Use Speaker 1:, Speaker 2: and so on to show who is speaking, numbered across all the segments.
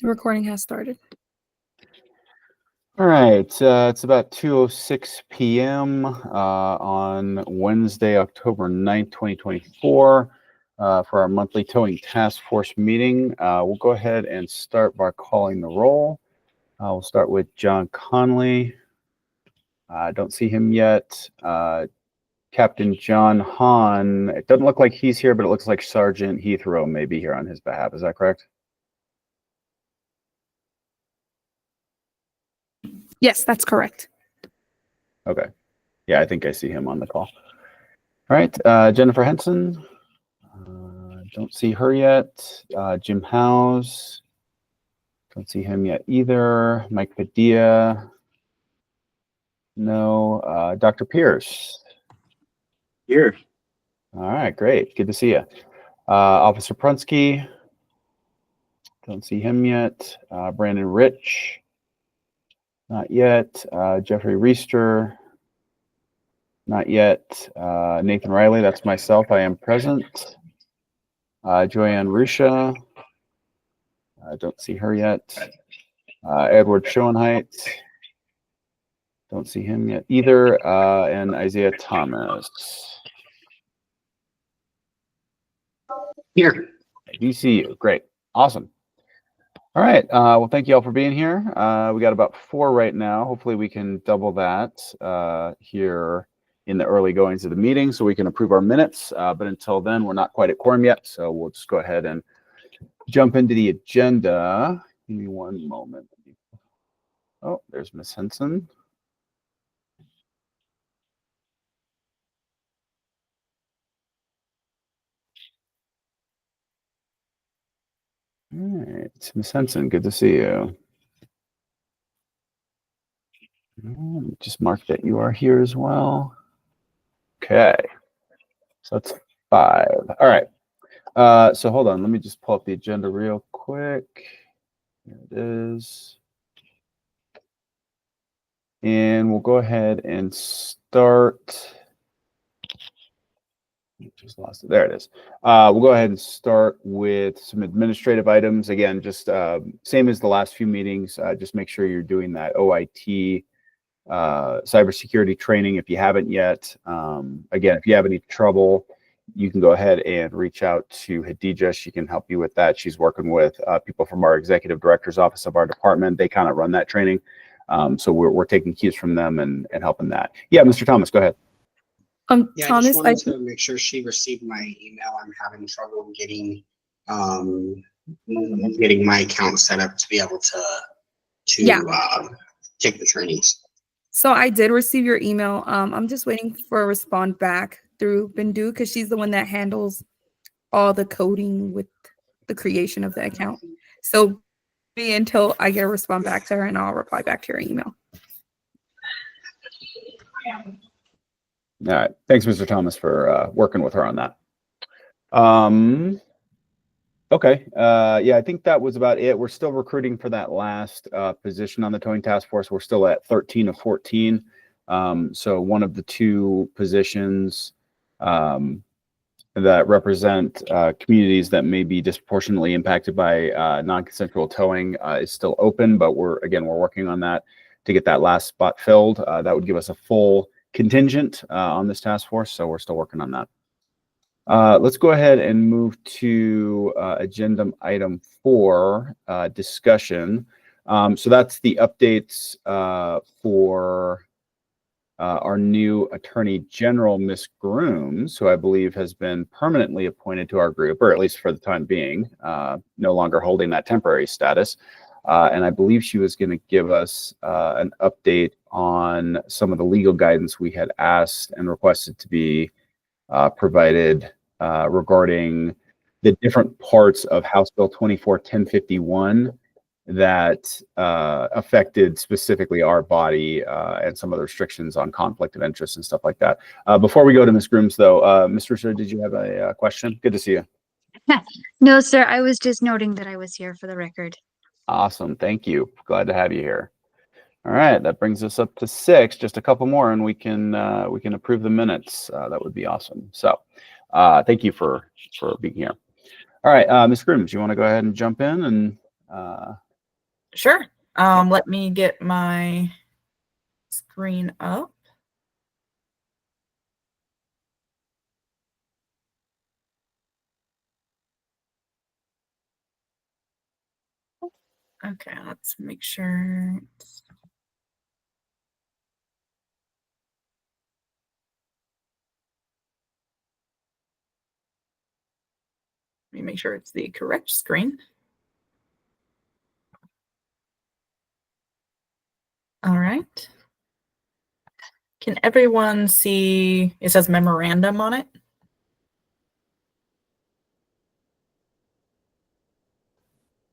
Speaker 1: The recording has started.
Speaker 2: All right, it's about 2:06 p.m. On Wednesday, October 9th, 2024, for our monthly towing task force meeting. We'll go ahead and start by calling the roll. We'll start with John Conley. I don't see him yet. Captain John Hahn, it doesn't look like he's here, but it looks like Sergeant Heathrow may be here on his behalf. Is that correct?
Speaker 1: Yes, that's correct.
Speaker 2: Okay. Yeah, I think I see him on the call. All right, Jennifer Henson. Don't see her yet. Jim Howes. Don't see him yet either. Mike Padilla. No. Dr. Pierce.
Speaker 3: Here.
Speaker 2: All right, great. Good to see you. Officer Prunsky. Don't see him yet. Brandon Rich. Not yet. Jeffrey Reister. Not yet. Nathan Riley, that's myself. I am present. Joyanne Rusha. I don't see her yet. Edward Schoenheit. Don't see him yet either. And Isaiah Thomas.
Speaker 3: Here.
Speaker 2: I do see you. Great. Awesome. All right. Well, thank you all for being here. We got about 4 right now. Hopefully we can double that here in the early goings of the meeting so we can approve our minutes. But until then, we're not quite at quorum yet. So we'll just go ahead and jump into the agenda. Give me one moment. Oh, there's Miss Henson. All right, Miss Henson, good to see you. Just mark that you are here as well. Okay, so that's 5. All right, so hold on. Let me just pull up the agenda real quick. There it is. And we'll go ahead and start. Just lost it. There it is. We'll go ahead and start with some administrative items. Again, just same as the last few meetings. Just make sure you're doing that OIT cybersecurity training if you haven't yet. Again, if you have any trouble, you can go ahead and reach out to Hadija. She can help you with that. She's working with people from our executive director's office of our department. They kind of run that training. So we're taking cues from them and helping that. Yeah, Mr. Thomas, go ahead.
Speaker 3: Yeah,
Speaker 1: Thomas,
Speaker 3: I just wanted to make sure she received my email. I'm having trouble getting my account set up to be able to take the trainings.
Speaker 1: So I did receive your email. I'm just waiting for a response back through Bindu because she's the one that handles all the coding with the creation of the account. So until I get a response back to her, and I'll reply back to your email.
Speaker 2: All right. Thanks, Mr. Thomas, for working with her on that. Okay. Yeah, I think that was about it. We're still recruiting for that last position on the towing task force. We're still at 13 of 14. So one of the 2 positions that represent communities that may be disproportionately impacted by non-consensual towing is still open, but we're working on that to get that last spot filled. That would give us a full contingent on this task force, so we're still working on that. Let's go ahead and move to agenda item 4, discussion. So that's the updates for our new Attorney General, Ms. Grooms, who I believe has been permanently appointed to our group, or at least for the time being, no longer holding that temporary status. And I believe she was going to give us an update on some of the legal guidance we had asked and requested to be provided regarding the different parts of House Bill 24-1051 that affected specifically our body and some of the restrictions on conflict of interest and stuff like that. Before we go to Ms. Grooms, though, Ms. Rusha, did you have a question? Good to see you.
Speaker 4: No, sir. I was just noting that I was here for the record.
Speaker 2: Awesome. Thank you. Glad to have you here. All right, that brings us up to 6. Just a couple more, and we can approve the minutes. That would be awesome. So, thank you for being here. All right, Ms. Grooms, you want to go ahead and jump in and
Speaker 5: Sure. Let me get my screen up. Okay, let's make sure. Let me make sure it's the correct screen. All right. Can everyone see, it says memorandum on it?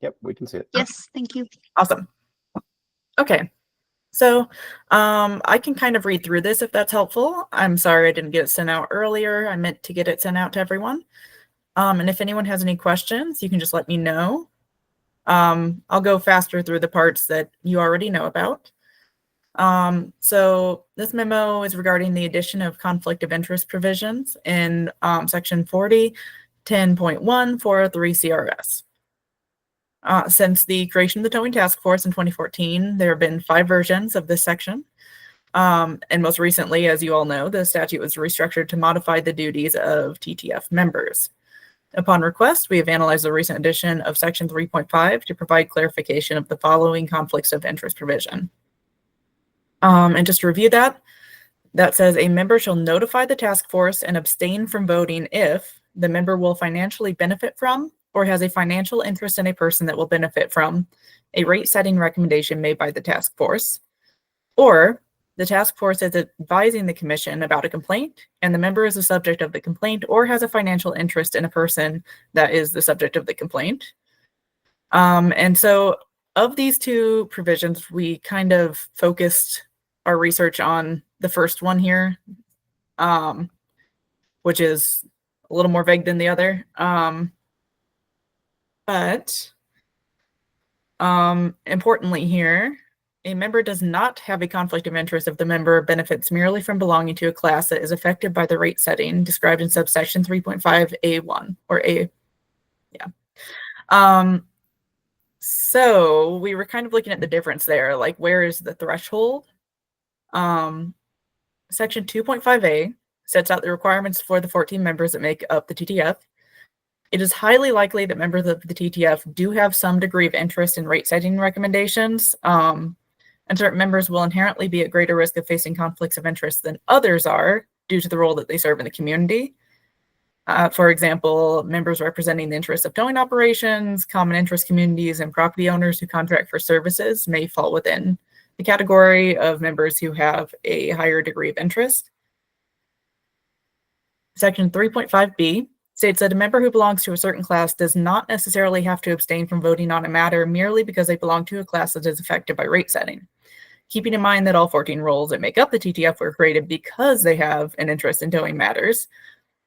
Speaker 2: Yep, we can see it.
Speaker 4: Yes, thank you.
Speaker 5: Awesome. Okay. So I can kind of read through this if that's helpful. I'm sorry I didn't get it sent out earlier. I meant to get it sent out to everyone. And if anyone has any questions, you can just let me know. I'll go faster through the parts that you already know about. So this memo is regarding the addition of conflict of interest provisions in section 40, 10.1, 403 CRS. Since the creation of the Towing Task Force in 2014, there have been 5 versions of this section. And most recently, as you all know, the statute was restructured to modify the duties of TTF members. Upon request, we have analyzed the recent addition of section 3.5 to provide clarification of the following conflicts of interest provision. And just to review that says a member shall notify the task force and abstain from voting if the member will financially benefit from or has a financial interest in a person that will benefit from a rate setting recommendation made by the task force, or the task force is advising the commission about a complaint and the member is the subject of the complaint or has a financial interest in a person that is the subject of the complaint. And so of these 2 provisions, we kind of focused our research on the first one here, which is a little more vague than the other. But importantly here, a member does not have a conflict of interest if the member benefits merely from belonging to a class that is affected by the rate setting described in subsection 3.5A1 or A. Yeah. So we were kind of looking at the difference there, like where is the threshold? Section 2.5A sets out the requirements for the 14 members that make up the TTF. It is highly likely that members of the TTF do have some degree of interest in rate setting recommendations, and certain members will inherently be at greater risk of facing conflicts of interest than others are due to the role that they serve in the community. For example, members representing the interests of towing operations, common interest communities, and property owners who contract for services may fall within the category of members who have a higher degree of interest. Section 3.5B states that a member who belongs to a certain class does not necessarily have to abstain from voting on a matter merely because they belong to a class that is affected by rate setting. Keeping in mind that all 14 roles that make up the TTF were created because they have an interest in towing matters,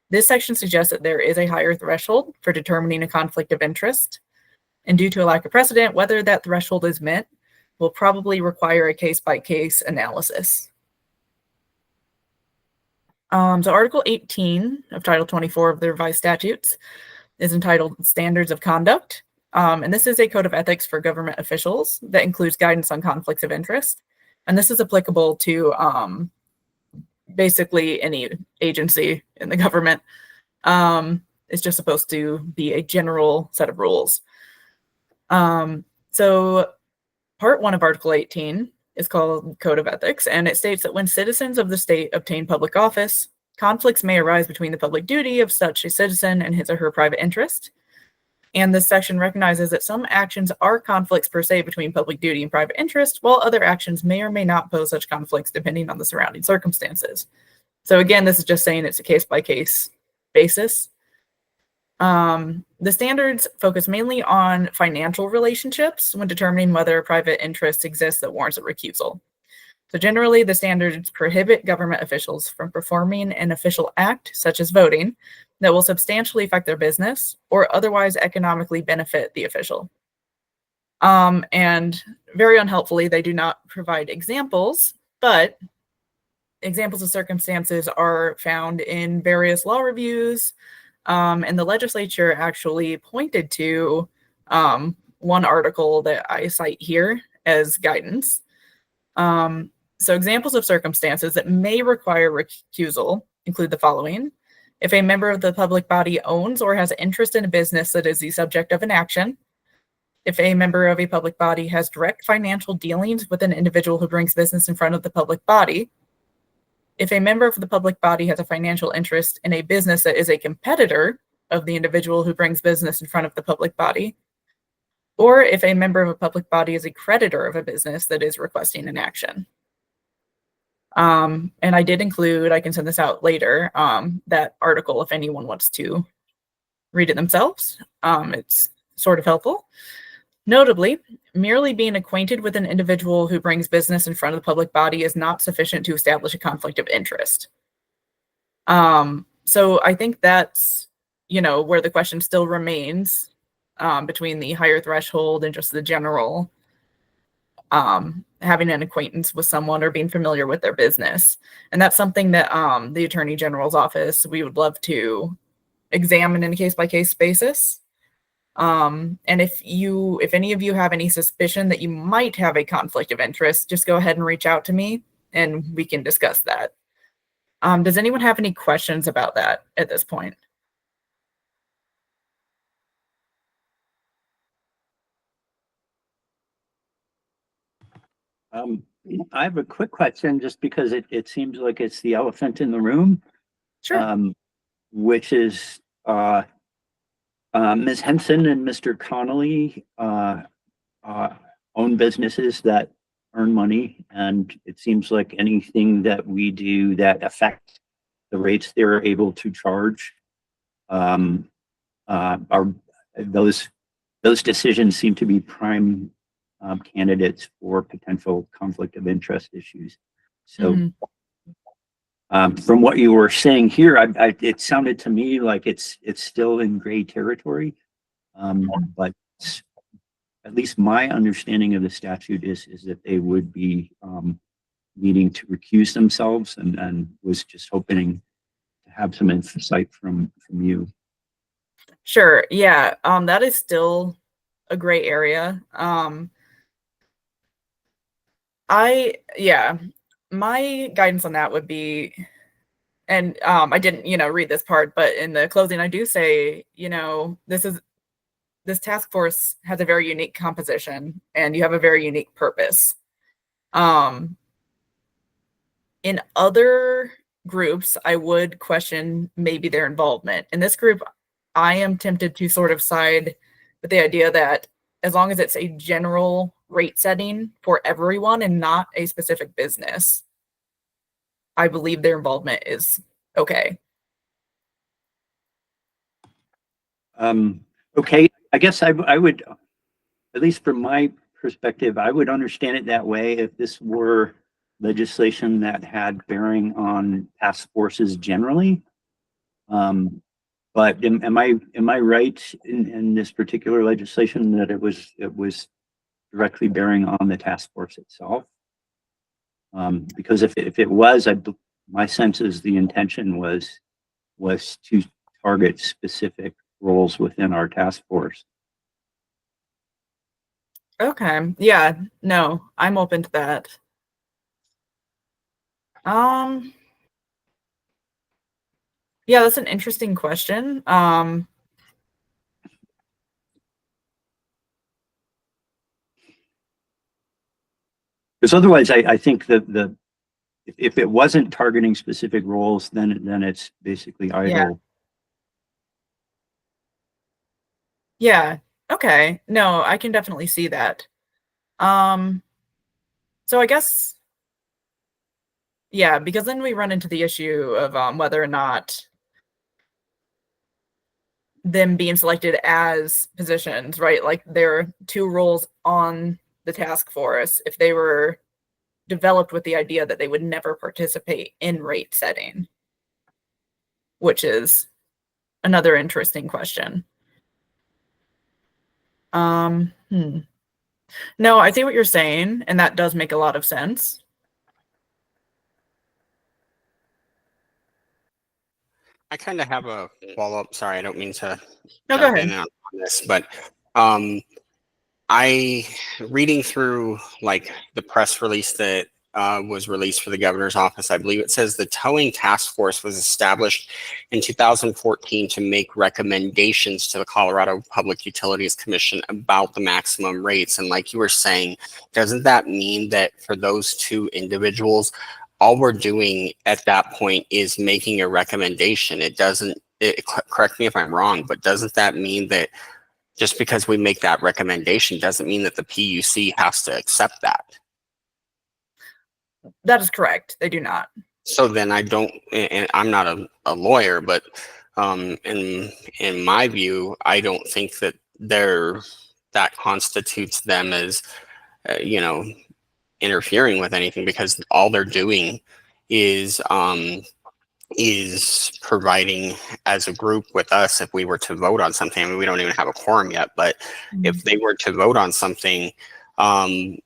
Speaker 5: this section suggests that there is a higher threshold for determining a conflict of interest. And due to a lack of precedent, whether that threshold is met will probably require a case-by-case analysis. So Article 18 of Title 24 of the revised statutes is entitled Standards of Conduct. And this is a code of ethics for government officials that includes guidance on conflicts of interest. And this is applicable to basically any agency in the government. It's just supposed to be a general set of rules. So Part 1 of Article 18 is called Code of Ethics, and it states that when citizens of the state obtain public office, conflicts may arise between the public duty of such a citizen and his or her private interest. And this section recognizes that some actions are conflicts per se between public duty and private interest, while other actions may or may not pose such conflicts depending on the surrounding circumstances. So again, this is just saying it's a case-by-case basis. The standards focus mainly on financial relationships when determining whether a private interest exists that warrants a recusal. So generally, the standards prohibit government officials from performing an official act, such as voting, that will substantially affect their business or otherwise economically benefit the official. And very unhelpfully, they do not provide examples, but examples of circumstances are found in various law reviews, and the legislature actually pointed to one article that I cite here as guidance. So examples of circumstances that may require recusal include the following. If a member of the public body owns or has interest in a business that is the subject of an action, if a member of a public body has direct financial dealings with an individual who brings business in front of the public body, if a member of the public body has a financial interest in a business that is a competitor of the individual who brings business in front of the public body, or if a member of a public body is a creditor of a business that is requesting an action. And I did include, I can send this out later, that article if anyone wants to read it themselves. It's sort of helpful. Notably, merely being acquainted with an individual who brings business in front of the public body is not sufficient to establish a conflict of interest. So I think that's, where the question still remains between the higher threshold and just the general having an acquaintance with someone or being familiar with their business. And that's something that the Attorney General's office, we would love to examine in a case-by-case basis. And if any of you have any suspicion that you might have a conflict of interest, just go ahead and reach out to me and we can discuss that. Does anyone have any questions about that at this point?
Speaker 6: I have a quick question just because it seems like it's the elephant in the room.
Speaker 5: Sure.
Speaker 6: Which is Ms. Henson and Mr. Connolly own businesses that earn money, and it seems like anything that we do that affects the rates they're able to charge are those decisions seem to be prime candidates for potential conflict of interest issues. So from what you were saying here, it sounded to me like it's still in gray territory. But at least my understanding of the statute is that they would be needing to recuse themselves, and was just hoping to have some insight from you.
Speaker 5: Sure. Yeah. That is still a gray area. My guidance on that would be, and I didn't, read this part, but in the closing, I do say, this task force has a very unique composition and you have a very unique purpose. In other groups, I would question maybe their involvement. In this group, I am tempted to sort of side with the idea that as long as it's a general rate setting for everyone and not a specific business, I believe their involvement is okay.
Speaker 6: Okay, I guess I would, at least from my perspective, I would understand it that way if this were legislation that had bearing on task forces generally. But am I right in this particular legislation that it was directly bearing on the task force itself? Because if it was, my sense is the intention was to target specific roles within our task force.
Speaker 5: Okay. Yeah. No, I'm open to that. Yeah, that's an interesting question.
Speaker 6: Because otherwise, I think that if it wasn't targeting specific roles, then it's basically idle.
Speaker 5: Yeah. Okay. No, I can definitely see that. So I guess, yeah, because then we run into the issue of whether or not them being selected as positions, right? Like there are two roles on the task force. If they were developed with the idea that they would never participate in rate setting, which is another interesting question. No, I see what you're saying, and that does make a lot of sense.
Speaker 3: I kind of have a follow-up. Sorry, I don't mean to
Speaker 5: No, go
Speaker 3: jump
Speaker 5: ahead.
Speaker 3: in on this, but reading through like the press release that was released for the governor's office, I believe it says the towing task force was established in 2014 to make recommendations to the Colorado Public Utilities Commission about the maximum rates. And like you were saying, doesn't that mean that for those two individuals, all we're doing at that point is making a recommendation? It doesn't, correct me if I'm wrong, but doesn't that mean that just because we make that recommendation doesn't mean that the PUC has to accept that?
Speaker 5: That is correct. They do not.
Speaker 3: So then I don't, and I'm not a lawyer, but in my view, I don't think that that constitutes them as, interfering with anything, because all they're doing is providing as a group with us. If we were to vote on something, I mean, we don't even have a quorum yet, but if they were to vote on something, the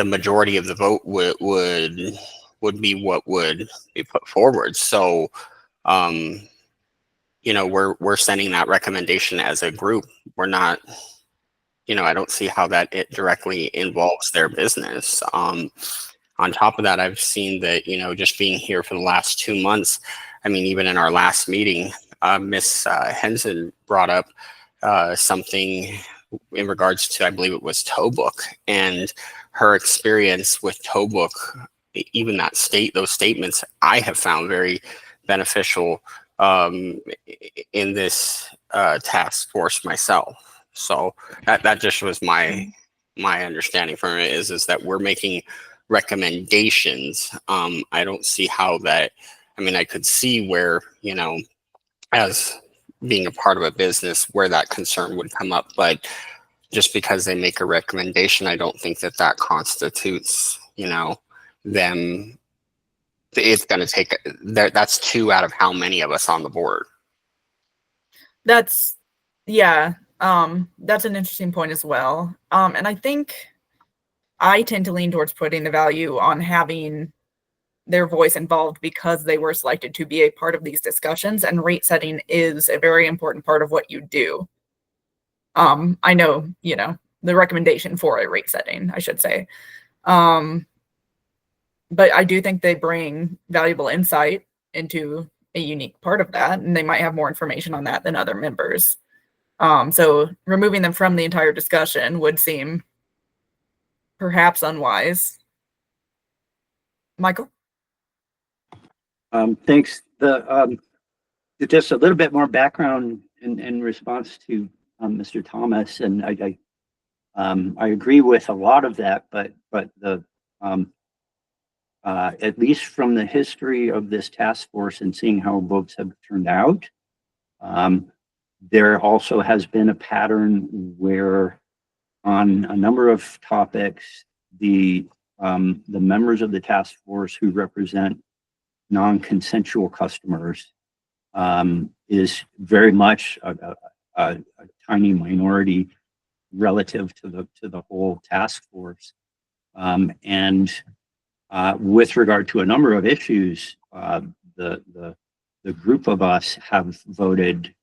Speaker 3: majority of the vote would be what would be put forward. So, we're sending that recommendation as a group. We're not, I don't see how that it directly involves their business. On top of that, I've seen that, just being here for the last 2 months, I mean, even in our last meeting, Miss Henson brought up something in regards to, I believe it was TowBook, and her experience with TowBook. Even those statements I have found very beneficial in this task force myself. So that just was my understanding from it, is that we're making recommendations. I don't see how that, I mean, I could see where, as being a part of a business, where that concern would come up, but just because they make a recommendation, I don't think that constitutes, them. It's going to take that's 2 out of how many of us on the board.
Speaker 5: That's an interesting point as well. And I think I tend to lean towards putting the value on having their voice involved, because they were selected to be a part of these discussions, and rate setting is a very important part of what you do. I know, the recommendation for a rate setting, I should say. But I do think they bring valuable insight into a unique part of that, and they might have more information on that than other members. So removing them from the entire discussion would seem perhaps unwise. Michael?
Speaker 6: Thanks. Just a little bit more background in response to Mr. Thomas, and I agree with a lot of that, but the at least from the history of this task force and seeing how votes have turned out, there also has been a pattern where on a number of topics, the members of the task force who represent non-consensual customers is very much a tiny minority relative to the whole task force. And with regard to a number of issues, the group of us have voted.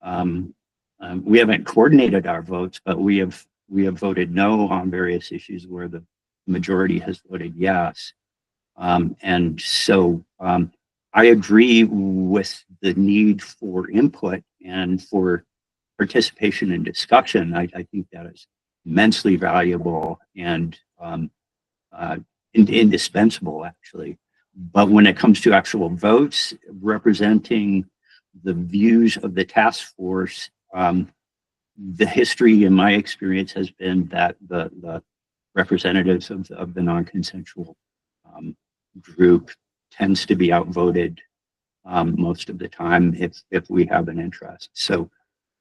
Speaker 6: We haven't coordinated our votes, but we have voted no on various issues where the majority has voted yes. And so I agree with the need for input and for participation and discussion. I think that is immensely valuable and indispensable, actually. But when it comes to actual votes representing the views of the task force, the history in my experience has been that the representatives of the non-consensual group tends to be outvoted most of the time if we have an interest. So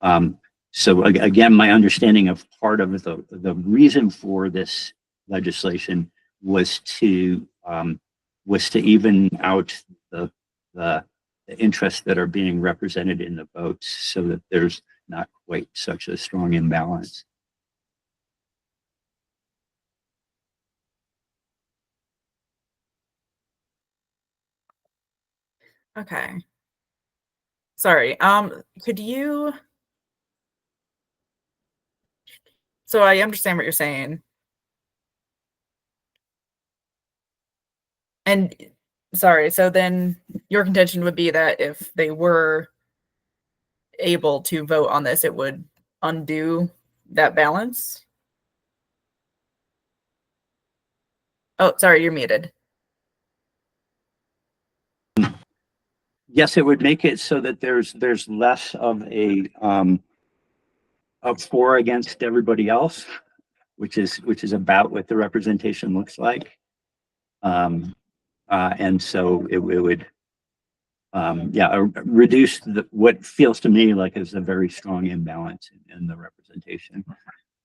Speaker 6: again, my understanding of part of the reason for this legislation was to even out the interests that are being represented in the votes, so that there's not quite such a strong imbalance.
Speaker 5: Okay. Sorry. Could you So I understand what you're saying. And sorry, so then your contention would be that if they were able to vote on this, it would undo that balance? Oh, sorry, you're muted.
Speaker 6: Yes, it would make it so that there's less of a for against everybody else, which is about what the representation looks like. And so it would reduce what feels to me like is a very strong imbalance in the representation.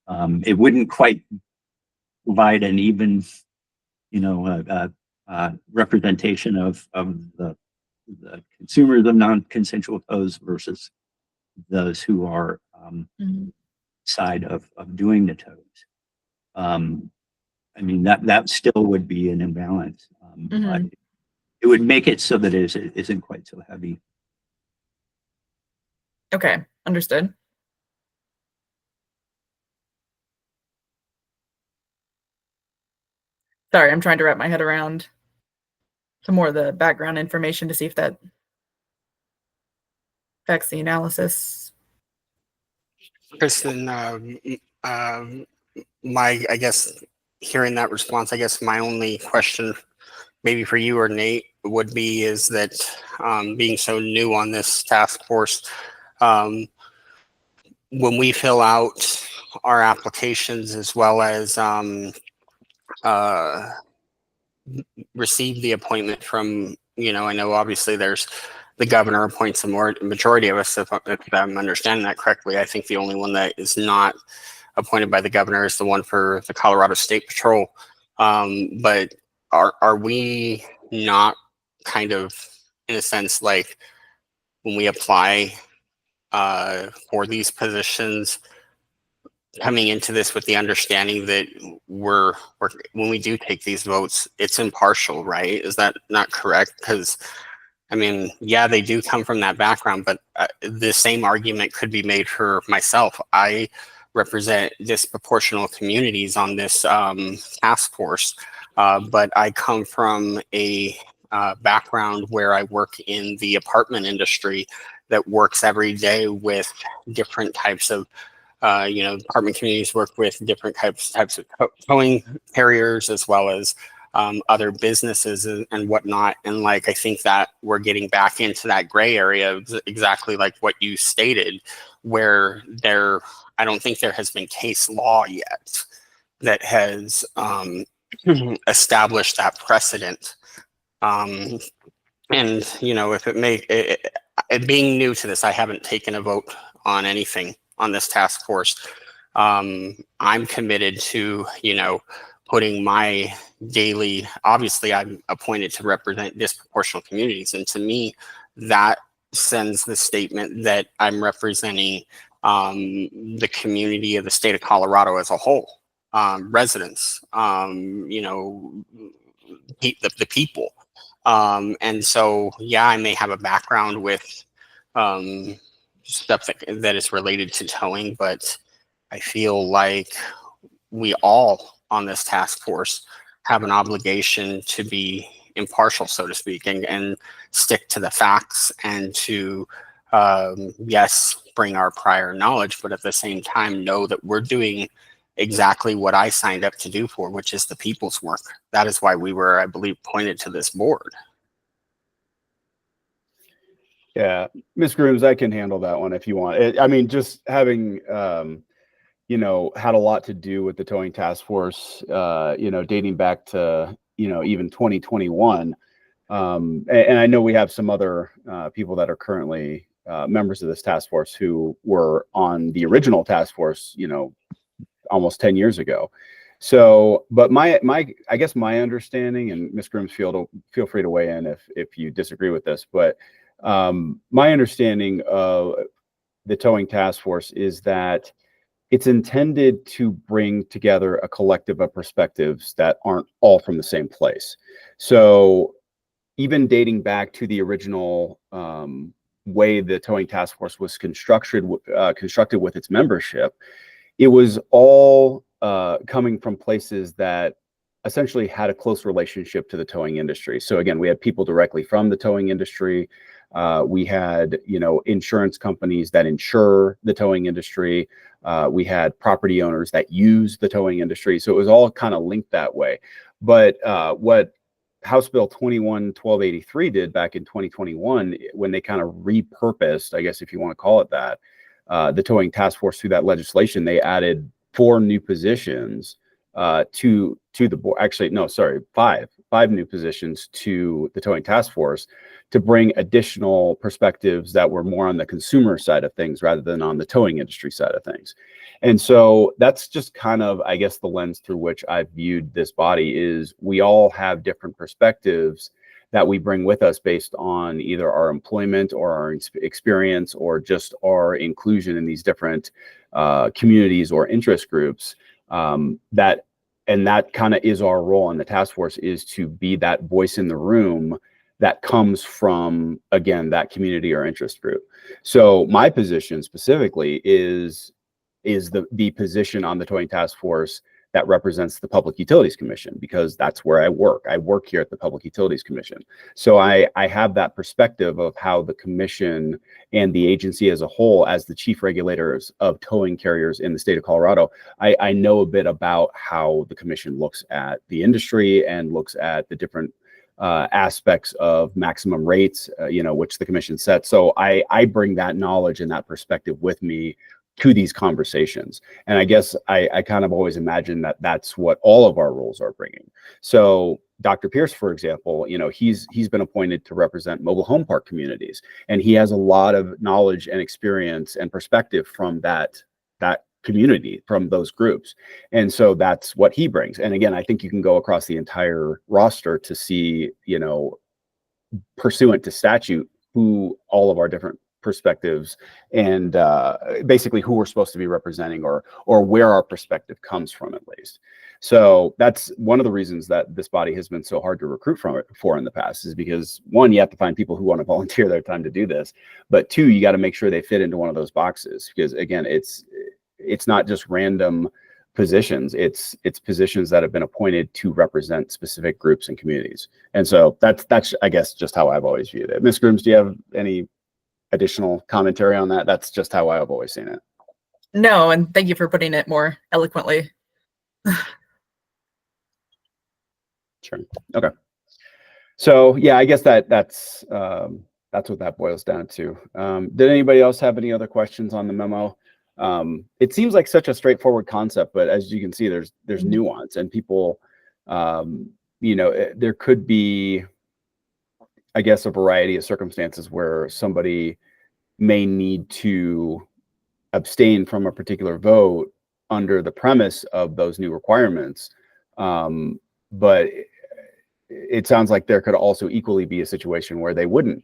Speaker 6: It wouldn't quite provide an even, representation of the consumers of non-consensual tows versus those who are side of doing the tows. I mean, that still would be an imbalance, but it would make it so that it isn't quite so heavy.
Speaker 5: Okay, understood. Sorry, I'm trying to wrap my head around some more of the background information to see if that affects the analysis.
Speaker 3: Kristen, I guess hearing that response, I guess my only question maybe for you or Nate would be is that being so new on this task force, when we fill out our applications as well as receive the appointment from, I know obviously there's the governor appoints the majority of us, if I'm understanding that correctly. I think the only one that is not appointed by the governor is the one for the Colorado State Patrol. But are we not kind of, in a sense, like when we apply for these positions, coming into this with the understanding that we're when we do take these votes, it's impartial, right? Is that not correct? Because I mean, yeah, they do come from that background, but the same argument could be made for myself. I represent disproportional communities on this task force, but I come from a background where I work in the apartment industry that works every day with different types of apartment communities work with different types of towing carriers as well as other businesses and whatnot. And like, I think that we're getting back into that gray area, exactly like what you stated, where I don't think there has been case law yet that has established that precedent. And, if it being new to this, I haven't taken a vote on anything on this task force. I'm committed to, putting my daily, obviously I'm appointed to represent disproportional communities. And to me, that sends the statement that I'm representing the community of the state of Colorado as a whole, residents, the people. And so, yeah, I may have a background with stuff that is related to towing, but I feel like we all on this task force have an obligation to be impartial, so to speak, and stick to the facts and to, yes, bring our prior knowledge, but at the same time know that we're doing exactly what I signed up to do for, which is the people's work. That is why we were, I believe, appointed to this board.
Speaker 2: Yeah, Ms. Grooms, I can handle that one if you want. I mean, just having, had a lot to do with the towing task force, dating back to, even 2021. And I know we have some other people that are currently members of this task force who were on the original task force, almost 10 years ago. So, but I guess my understanding, and Ms. Grooms, feel free to weigh in if you disagree with this, but my understanding of the towing task force is that it's intended to bring together a collective of perspectives that aren't all from the same place. So even dating back to the original way the towing task force was constructed with its membership, it was all coming from places that essentially had a close relationship to the towing industry. So again, we had people directly from the towing industry. We had, insurance companies that insure the towing industry. We had property owners that use the towing industry. So it was all kind of linked that way. But what House Bill 21-1283 did back in 2021, when they kind of repurposed, I guess if you want to call it that, the towing task force through that legislation, they added 4 new positions to the board. Actually, no, sorry, five new positions to the towing task force to bring additional perspectives that were more on the consumer side of things rather than on the towing industry side of things. And so that's just kind of, I guess, the lens through which I've viewed this body is we all have different perspectives that we bring with us based on either our employment or our experience or just our inclusion in these different communities or interest groups. That kind of is our role in the task force, is to be that voice in the room that comes from, again, that community or interest group. So my position specifically is the position on the towing task force that represents the Public Utilities Commission, because that's where I work. I work here at the Public Utilities Commission. So I have that perspective of how the commission and the agency as a whole, as the chief regulators of towing carriers in the state of Colorado, I know a bit about how the commission looks at the industry and looks at the different aspects of maximum rates, which the commission sets. So I bring that knowledge and that perspective with me to these conversations. And I guess I kind of always imagine that that's what all of our roles are bringing. So Dr. Pierce, for example, he's been appointed to represent mobile home park communities, and he has a lot of knowledge and experience and perspective from that community, from those groups. And so that's what he brings. And again, I think you can go across the entire roster to see, pursuant to statute, who all of our different perspectives and basically who we're supposed to be representing or where our perspective comes from, at least. So that's one of the reasons that this body has been so hard to recruit for in the past, is because, one, you have to find people who want to volunteer their time to do this, but 2, you got to make sure they fit into one of those boxes, because again, it's not just random positions, it's positions that have been appointed to represent specific groups and communities. And so that's I guess just how I've always viewed it. Ms. Grooms, do you have any additional commentary on that? That's just how I've always seen it.
Speaker 5: No, and thank you for putting it more eloquently.
Speaker 2: Sure. Okay. So yeah, I guess that's what that boils down to. Did anybody else have any other questions on the memo? It seems like such a straightforward concept, but as you can see, there's nuance, and people, there could be, I guess, a variety of circumstances where somebody may need to abstain from a particular vote under the premise of those new requirements. But it sounds like there could also equally be a situation where they wouldn't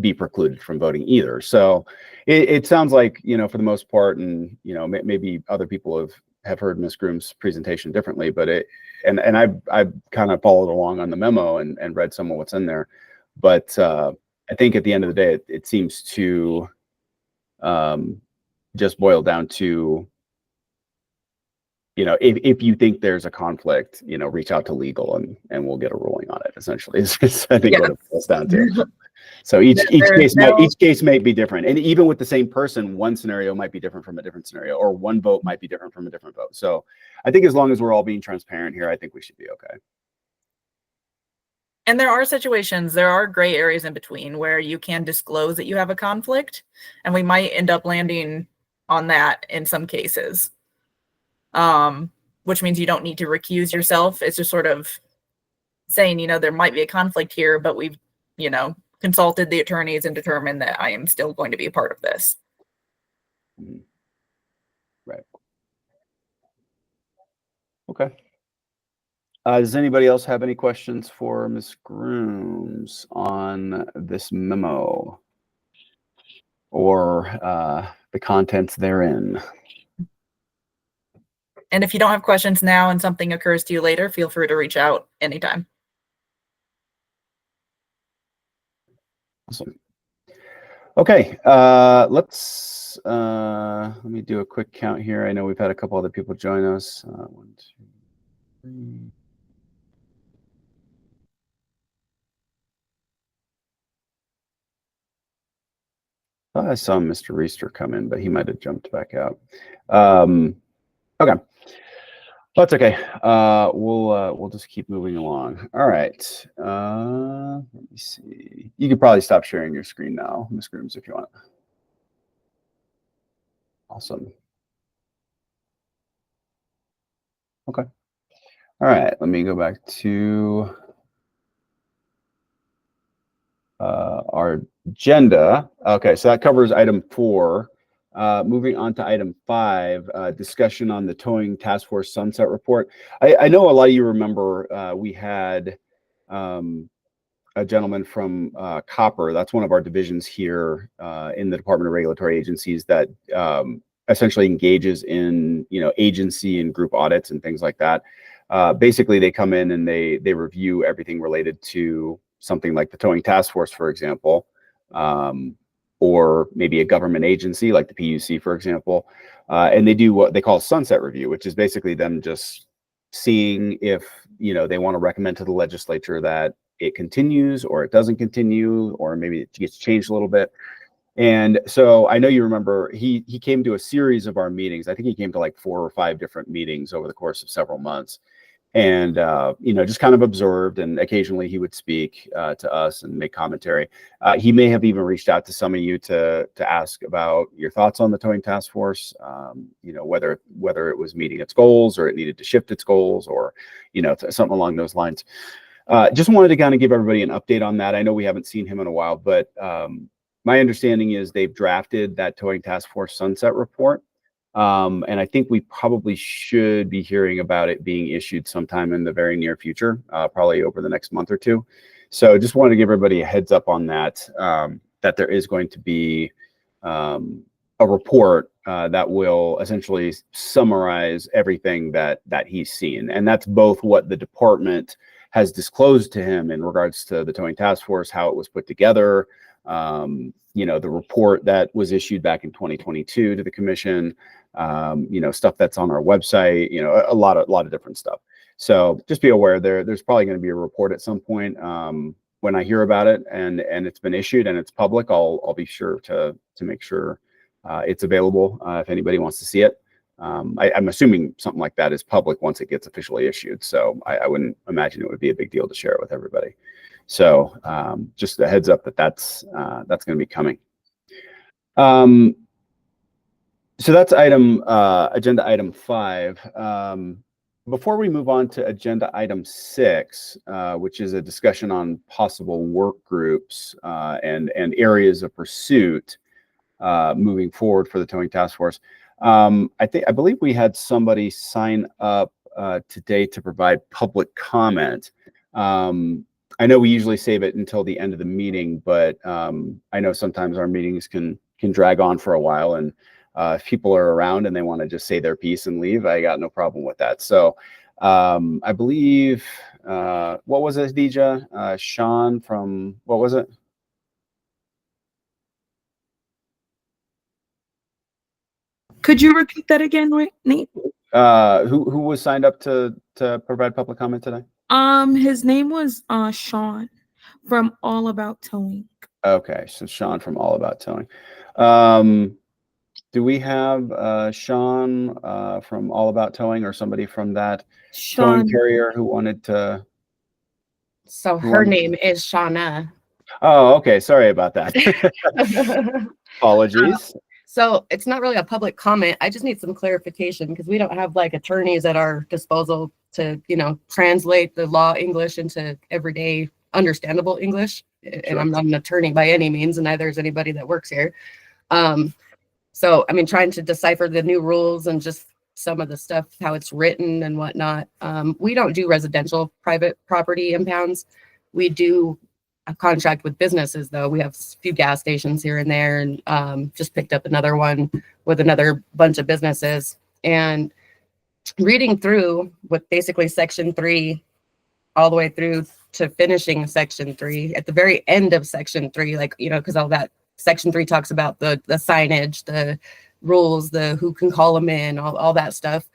Speaker 2: be precluded from voting either. So it sounds like, for the most part, and, maybe other people have heard Ms. Groom's presentation differently, but I've kind of followed along on the memo and read some of what's in there. But I think at the end of the day, it seems to just boil down to, if you think there's a conflict, reach out to legal and we'll get a ruling on it, essentially. Is I think what it boils down to. So each case may be different. And even with the same person, one scenario might be different from a different scenario, or one vote might be different from a different vote. So I think as long as we're all being transparent here, I think we should be okay.
Speaker 5: And there are gray areas in between where you can disclose that you have a conflict, and we might end up landing on that in some cases. Which means you don't need to recuse yourself. It's just sort of saying, there might be a conflict here, but we've, consulted the attorneys and determined that I am still going to be a part of this.
Speaker 2: Right. Okay. Does anybody else have any questions for Ms. Grooms on this memo or the contents therein?
Speaker 5: And if you don't have questions now and something occurs to you later, feel free to reach out anytime.
Speaker 2: Awesome. Okay, let me do a quick count here. I know we've had a couple other people join us. 1, 2, 3. Thought I saw Mr. Reister come in, but he might have jumped back out. Okay. That's okay. We'll just keep moving along. All right. Let me see. You could probably stop sharing your screen now, Ms. Grooms, if you want. Awesome. Okay. All right. Let me go back to our agenda. Okay, so that covers item 4. Moving on to item 5, discussion on the towing task force sunset report. I know a lot of you remember we had a gentleman from Copper. That's one of our divisions here in the Department of Regulatory Agencies that essentially engages in agency and group audits and things like that. Basically, they come in and they review everything related to something like the towing task force, for example, or maybe a government agency like the PUC, for example. And they do what they call a sunset review, which is basically them just seeing if they want to recommend to the legislature that it continues or it doesn't continue, or maybe it gets changed a little bit. And so I know you remember he came to a series of our meetings. I think he came to like 4 or 5 different meetings over the course of several months. And, just kind of observed, and occasionally he would speak to us and make commentary. He may have even reached out to some of you to ask about your thoughts on the towing task force, whether it was meeting its goals or it needed to shift its goals, or, something along those lines. Just wanted to kind of give everybody an update on that. I know we haven't seen him in a while, but my understanding is they've drafted that towing task force sunset report. And I think we probably should be hearing about it being issued sometime in the very near future, probably over the next month or 2. So just wanted to give everybody a heads up on that, that there is going to be a report that will essentially summarize everything that he's seen. And that's both what the department has disclosed to him in regards to the towing task force, how it was put together, the report that was issued back in 2022 to the commission, stuff that's on our website, a lot of different stuff. So just be aware there's probably going to be a report at some point. When I hear about it and it's been issued and it's public, I'll be sure to make sure it's available if anybody wants to see it. I'm assuming something like that is public once it gets officially issued. So I wouldn't imagine it would be a big deal to share it with everybody. So just a heads up that's going to be coming. So that's agenda item 5. Before we move on to agenda item 6, which is a discussion on possible work groups and areas of pursuit moving forward for the towing task force, I believe we had somebody sign up today to provide public comment. I know we usually save it until the end of the meeting, but I know sometimes our meetings can drag on for a while, and if people are around and they want to just say their piece and leave, I got no problem with that. So I believe, what was it, Deja? Sean from, what was it?
Speaker 1: Could you repeat that again, Nate?
Speaker 2: Who was signed up to provide public comment today?
Speaker 1: His name was Sean from All About Towing.
Speaker 2: Okay, so Sean from All About Towing. Do we have Sean from All About Towing, or somebody from that towing carrier who wanted to?
Speaker 7: So her name is Shauna.
Speaker 2: Oh, okay. Sorry about that. Apologies.
Speaker 7: So it's not really a public comment. I just need some clarification because we don't have like attorneys at our disposal to, translate the law English into everyday understandable English.
Speaker 2: Sure.
Speaker 7: And I'm not an attorney by any means, and neither is anybody that works here. So, trying to decipher the new rules and just some of the stuff, how it's written and whatnot. We don't do residential private property impounds. We do a contract with businesses, though. We have a few gas stations here and there, and just picked up another one with another bunch of businesses. And reading through with basically Section 3 all the way through to finishing Section 3, at the very end of Section 3, because all that Section 3 talks about the signage, the rules, the who can call them in, all that stuff.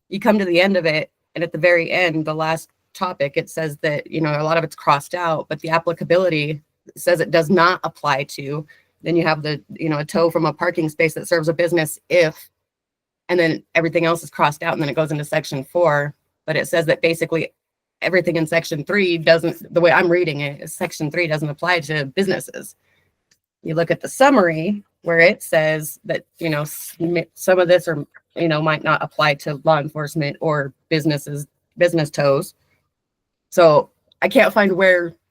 Speaker 7: You come to the end of it, and at the very end, the last topic, it says that, a lot of it's crossed out, but the applicability says it does not apply to. Then you have the, a tow from a parking space that serves a business if, and then everything else is crossed out, and then it goes into Section 4. But it says that basically everything in Section 3 doesn't, the way I'm reading it, is Section 3 doesn't apply to businesses. You look at the summary where it says that, some of this or, might not apply to law enforcement or business tows. So I can't find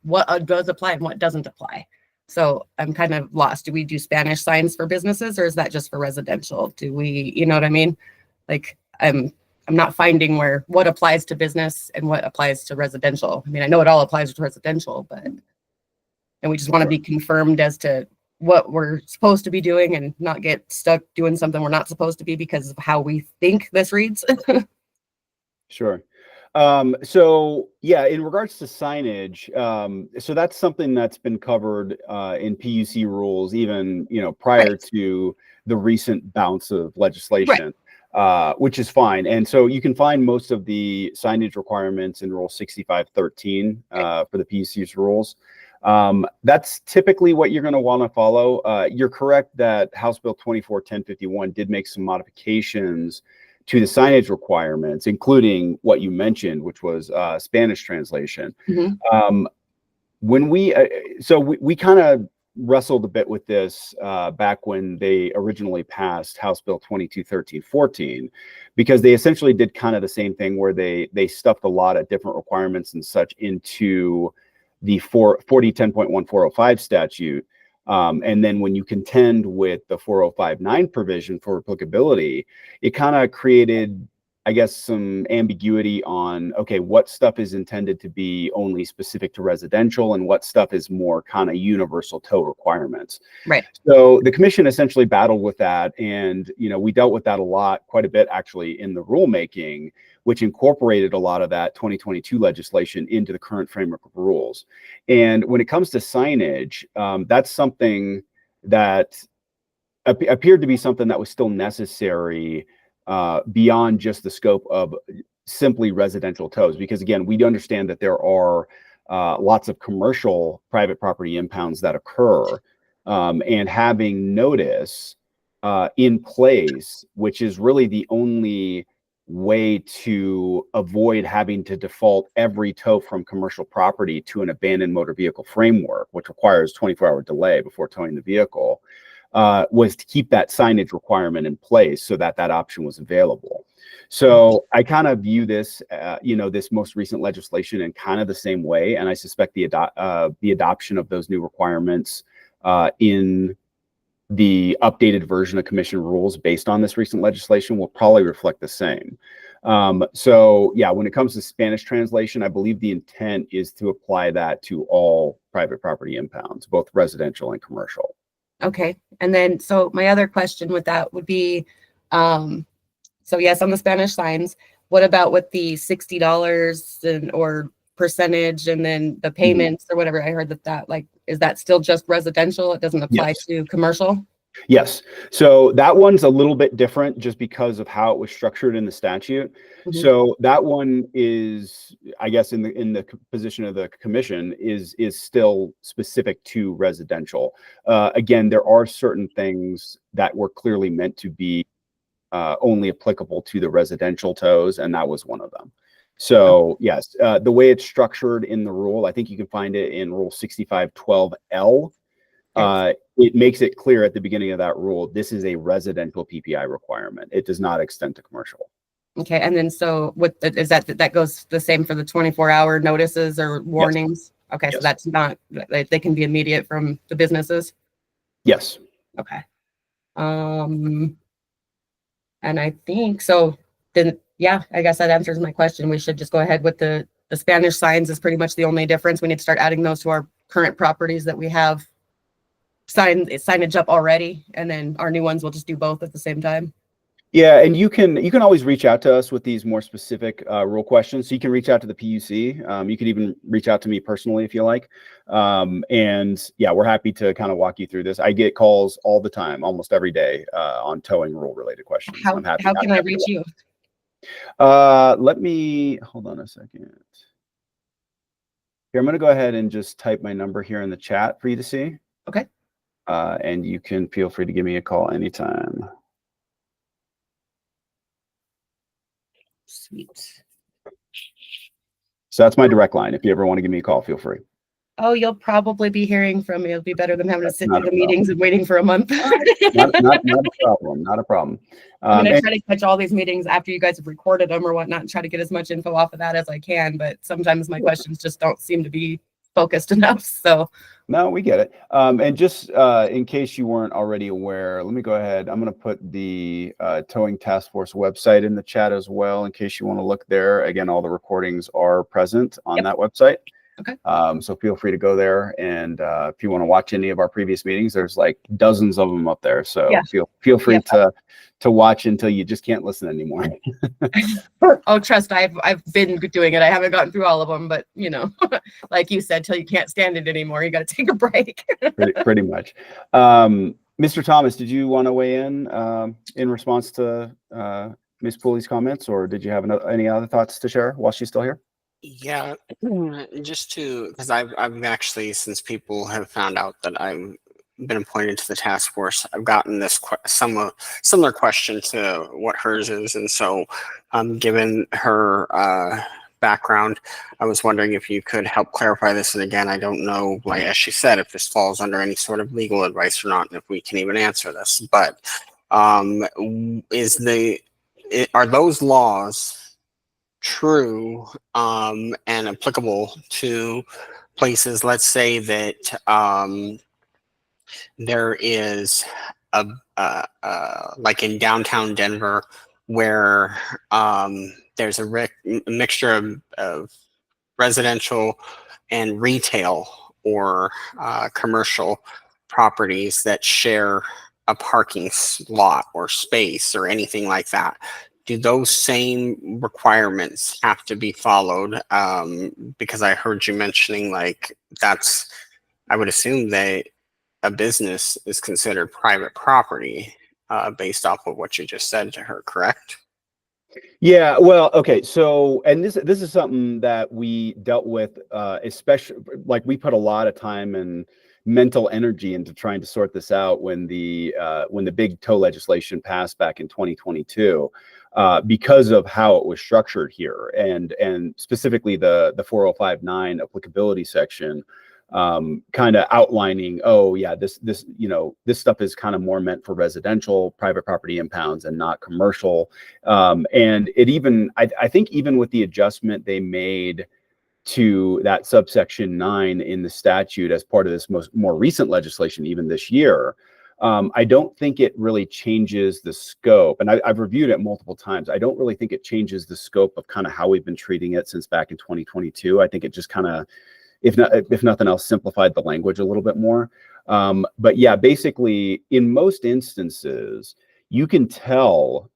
Speaker 7: what does apply and what doesn't apply. So I'm kind of lost. Do we do Spanish signs for businesses, or is that just for residential? Do we, you know what I mean? Like I'm not finding what applies to business and what applies to residential. I mean, I know it all applies to residential, and we just want to be confirmed as to what we're supposed to be doing and not get stuck doing something we're not supposed to be because of how we think this reads.
Speaker 2: Sure. So yeah, in regards to signage, so that's something that's been covered in PUC rules, even prior
Speaker 7: Right.
Speaker 2: to the recent bounce of legislation, which is fine. And so you can find most of the signage requirements in Rule 6513 for the PUC's rules. That's typically what you're going to want to follow. You're correct that House Bill 24-1051 did make some modifications to the signage requirements, including what you mentioned, which was Spanish translation.
Speaker 7: Mhm.
Speaker 2: When we kind of wrestled a bit with this back when they originally passed House Bill 22-1314, because they essentially did kind of the same thing where they stuffed a lot of different requirements and such into the 4010.1 405 statute. And then when you contend with the 4059 provision for applicability, it kind of created, I guess, some ambiguity on, okay, what stuff is intended to be only specific to residential and what stuff is more kind of universal tow requirements.
Speaker 7: Right.
Speaker 2: So the commission essentially battled with that. And, we dealt with that quite a bit actually in the rulemaking, which incorporated a lot of that 2022 legislation into the current framework of rules. And when it comes to signage, that's something that appeared to be something that was still necessary beyond just the scope of simply residential tows. Because again, we understand that there are lots of commercial private property impounds that occur, and having notice in place, which is really the only way to avoid having to default every tow from commercial property to an abandoned motor vehicle framework, which requires 24-hour delay before towing the vehicle, was to keep that signage requirement in place so that option was available. So I kind of view this, this most recent legislation in kind of the same way, and I suspect the adoption of those new requirements in the updated version of commission rules based on this recent legislation will probably reflect the same. So yeah, when it comes to Spanish translation, I believe the intent is to apply that to all private property impounds, both residential and commercial.
Speaker 7: Okay. And then, so my other question with that would be, so yes, on the Spanish signs, what about with the $60 or percentage and then the payments or whatever? I heard that is that still just residential? It doesn't apply to commercial?
Speaker 2: Yes. So that one's a little bit different just because of how it was structured in the statute.
Speaker 7: Mhm.
Speaker 2: So that one is, I guess, in the position of the commission is still specific to residential. Again, there are certain things that were clearly meant to be only applicable to the residential tows, and that was one of them. So yes, the way it's structured in the rule, I think you can find it in Rule 6512L. It makes it clear at the beginning of that rule, this is a residential PPI requirement. It does not extend to commercial.
Speaker 7: Okay. And then, so is that goes the same for the 24-hour notices or warnings? Yes. Okay. Yes. So that's not, they can be immediate from the businesses?
Speaker 2: Yes.
Speaker 7: Okay. And I think, so then, yeah, I guess that answers my question. We should just go ahead with the Spanish signs is pretty much the only difference. We need to start adding those to our current properties that we have signage up already. And then our new ones will just do both at the same time.
Speaker 2: Yeah, and you can always reach out to us with these more specific rule questions. So you can reach out to the PUC. You can even reach out to me personally if you like. And yeah, we're happy to kind of walk you through this. I get calls all the time, almost every day, on towing rule related questions.
Speaker 7: How
Speaker 2: I'm happy.
Speaker 7: how can I reach you?
Speaker 2: Let me hold on a second. Here, I'm going to go ahead and just type my number here in the chat for you to see.
Speaker 7: Okay.
Speaker 2: And you can feel free to give me a call anytime.
Speaker 7: Sweet.
Speaker 2: So that's my direct line. If you ever want to give me a call, feel free.
Speaker 7: Oh, you'll probably be hearing from me. It'll be better than having to sit
Speaker 2: Not
Speaker 7: through
Speaker 2: a
Speaker 7: the meetings and waiting for a month.
Speaker 2: Not a problem. Not a problem.
Speaker 7: I mean, I
Speaker 2: And-
Speaker 7: try to catch all these meetings after you guys have recorded them or whatnot and try to get as much info off of that as I can. But sometimes my questions just don't seem to be focused enough. So
Speaker 2: No, we get it. And just in case you weren't already aware, let me go ahead. I'm going to put the Towing Task Force website in the chat as well, in case you want to look there. Again, all the recordings are present on
Speaker 7: Yep.
Speaker 2: that website.
Speaker 7: Okay.
Speaker 2: So feel free to go there. And if you want to watch any of our previous meetings, there's like dozens of them up there. So
Speaker 7: Yeah.
Speaker 2: feel free
Speaker 7: Yep.
Speaker 2: to watch until you just can't listen anymore.
Speaker 7: oh, trust, I've been doing it. I haven't gotten through all of them, but you know, like you said, till you can't stand it anymore, you got to take a break.
Speaker 2: pretty much. Mr. Thomas, did you want to weigh in response to Ms. Pooley's comments, or did you have any other thoughts to share while she's still here?
Speaker 3: Yeah, just to, because I've actually, since people have found out that I've been appointed to the task force, I've gotten this somewhat similar question to what hers is, and so given her background, I was wondering if you could help clarify this. And again, I don't know, like as she said, if this falls under any sort of legal advice or not, and if we can even answer this. But are those laws true and applicable to places, let's say that there is a like in downtown Denver where there's a mixture of residential and retail or commercial properties that share a parking lot or space or anything like that. Do those same requirements have to be followed? Because I heard you mentioning like I would assume that a business is considered private property based off of what you just said to her, correct?
Speaker 2: Yeah, well, okay. So, and this is something that we dealt with, especially like we put a lot of time and mental energy into trying to sort this out when the big tow legislation passed back in 2022, because of how it was structured here, and specifically the 405(9) applicability section, kind of outlining, oh yeah, this stuff is kind of more meant for residential private property impounds and not commercial. And it even, I think even with the adjustment they made to that subsection 9 in the statute as part of this more recent legislation, even this year, I don't think it really changes the scope. And I've reviewed it multiple times. I don't really think it changes the scope of kind of how we've been treating it since back in 2022. I think it just kind of, if nothing else, simplified the language a little bit more. But yeah, basically, in most instances, you can tell,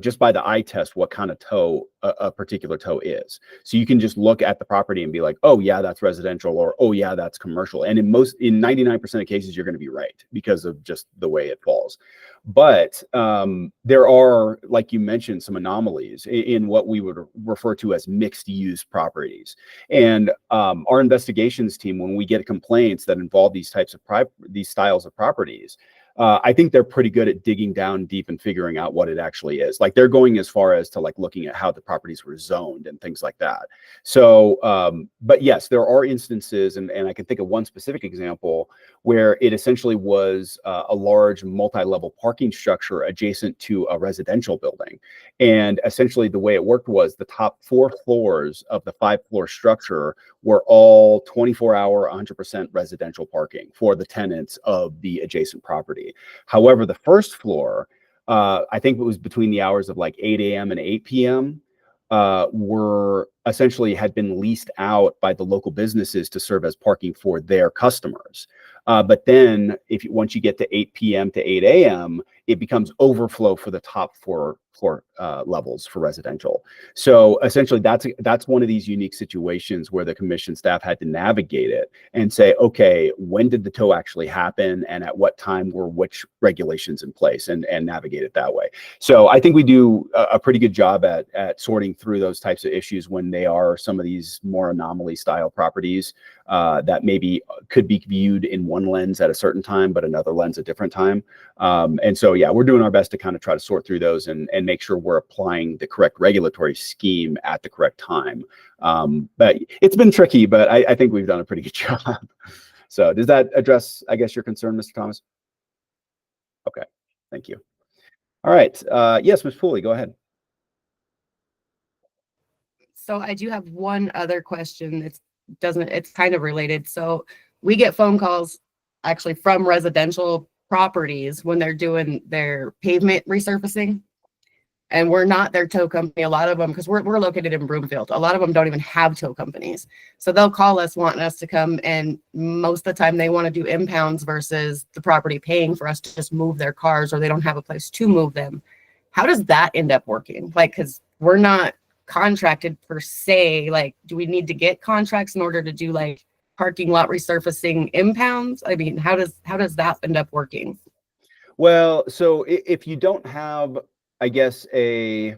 Speaker 2: just by the eye test what kind of tow a particular tow is. So you can just look at the property and be like, oh yeah, that's residential, or oh yeah, that's commercial. And in 99% of cases, you're going to be right because of just the way it falls. But there are, like you mentioned, some anomalies in what we would refer to as mixed use properties. And our investigations team, when we get complaints that involve these styles of properties, I think they're pretty good at digging down deep and figuring out what it actually is. Like they're going as far as to like looking at how the properties were zoned and things like that. So, but yes, there are instances, and I can think of one specific example where it essentially was a large multi-level parking structure adjacent to a residential building. And essentially the way it worked was the top 4 floors of the 5-floor structure were all 24-hour, 100% residential parking for the tenants of the adjacent property. However, the first floor, I think it was between the hours of like 8 a.m. and 8 p.m., had been leased out by the local businesses to serve as parking for their customers. But then once you get to 8 p.m. to 8 a.m., it becomes overflow for the top floor levels for residential. So essentially that's one of these unique situations where the commission staff had to navigate it and say, okay, when did the tow actually happen and at what time were which regulations in place, and navigate it that way. So I think we do a pretty good job at sorting through those types of issues when they are some of these more anomaly style properties that maybe could be viewed in one lens at a certain time, but another lens a different time. And so, yeah, we're doing our best to kind of try to sort through those and make sure we're applying the correct regulatory scheme at the correct time. But it's been tricky, but I think we've done a pretty good job. So does that address, I guess, your concern, Mr. Thomas? Okay, thank you. All right. Yes, Ms. Pooley, go ahead.
Speaker 7: So I do have one other question. It's kind of related. So we get phone calls actually from residential properties when they're doing their pavement resurfacing. And we're not their tow company. A lot of them, because we're located in Broomfield, a lot of them don't even have tow companies. So they'll call us wanting us to come, and most of the time they want to do impounds versus the property paying for us to just move their cars, or they don't have a place to move them. How does that end up working? Like, because we're not contracted per se. Like, do we need to get contracts in order to do like parking lot resurfacing impounds? I mean, how does that end up working?
Speaker 2: Well, so if you don't have, I guess, a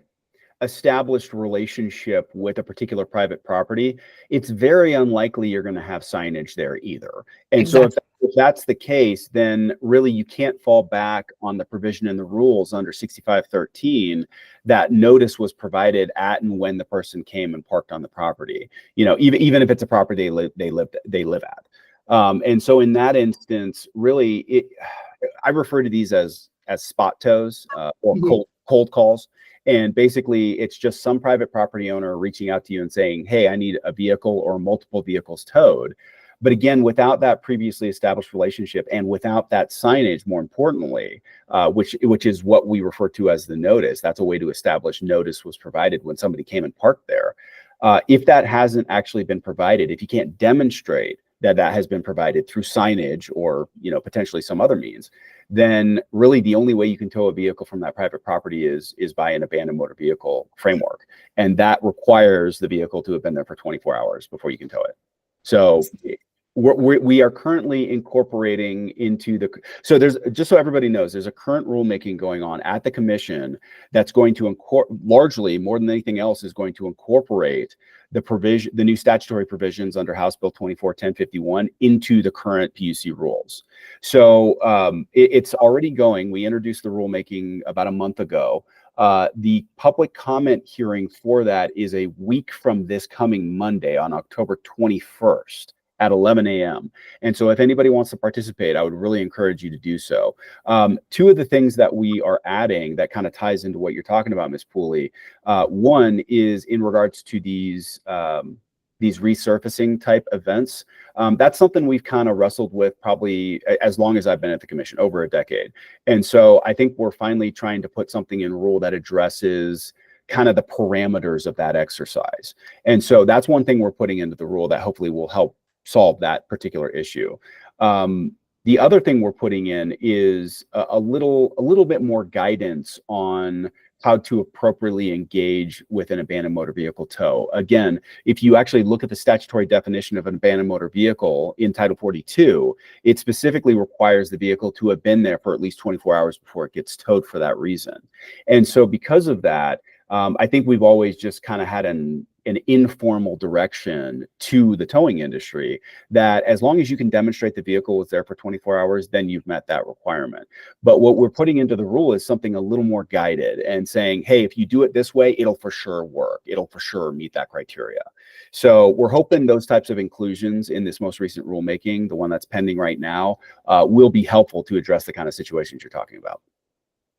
Speaker 2: established relationship with a particular private property, it's very unlikely you're going to have signage there either. And
Speaker 7: Exactly.
Speaker 2: so if that's the case, then really you can't fall back on the provision in the rules under 6513 that notice was provided at and when the person came and parked on the property. You know, even if it's a property they live at. And so in that instance, really, I refer to these as spot tows or cold calls. And basically, it's just some private property owner reaching out to you and saying, hey, I need a vehicle or multiple vehicles towed. But again, without that previously established relationship and without that signage, more importantly, which is what we refer to as the notice, that's a way to establish notice was provided when somebody came and parked there. If that hasn't actually been provided, if you can't demonstrate that has been provided through signage or, you know, potentially some other means, then really the only way you can tow a vehicle from that private property is by an abandoned motor vehicle framework. And that requires the vehicle to have been there for 24 hours before you can tow it. So we are currently incorporating into so there's, just so everybody knows, there's a current rulemaking going on at the commission that's going to largely, more than anything else, is going to incorporate the new statutory provisions under House Bill 24-1051 into the current PUC rules. So it's already going. We introduced the rulemaking about a month ago. The public comment hearing for that is a week from this coming Monday on October 21st. At 11 a.m. And so if anybody wants to participate, I would really encourage you to do so. Two of the things that we are adding that kind of ties into what you're talking about, Ms. Pooley. One is in regards to these resurfacing type events. That's something we've kind of wrestled with probably as long as I've been at the commission, over a decade. And so I think we're finally trying to put something in rule that addresses kind of the parameters of that exercise. And so that's one thing we're putting into the rule that hopefully will help solve that particular issue. The other thing we're putting in is a little bit more guidance on how to appropriately engage with an abandoned motor vehicle tow. Again, if you actually look at the statutory definition of an abandoned motor vehicle in Title 42, it specifically requires the vehicle to have been there for at least 24 hours before it gets towed for that reason. And so because of that, I think we've always just kind of had an informal direction to the towing industry that as long as you can demonstrate the vehicle was there for 24 hours, then you've met that requirement. But what we're putting into the rule is something a little more guided and saying, hey, if you do it this way, it'll for sure work. It'll for sure meet that criteria. So we're hoping those types of inclusions in this most recent rulemaking, the one that's pending right now, will be helpful to address the kind of situations you're talking about.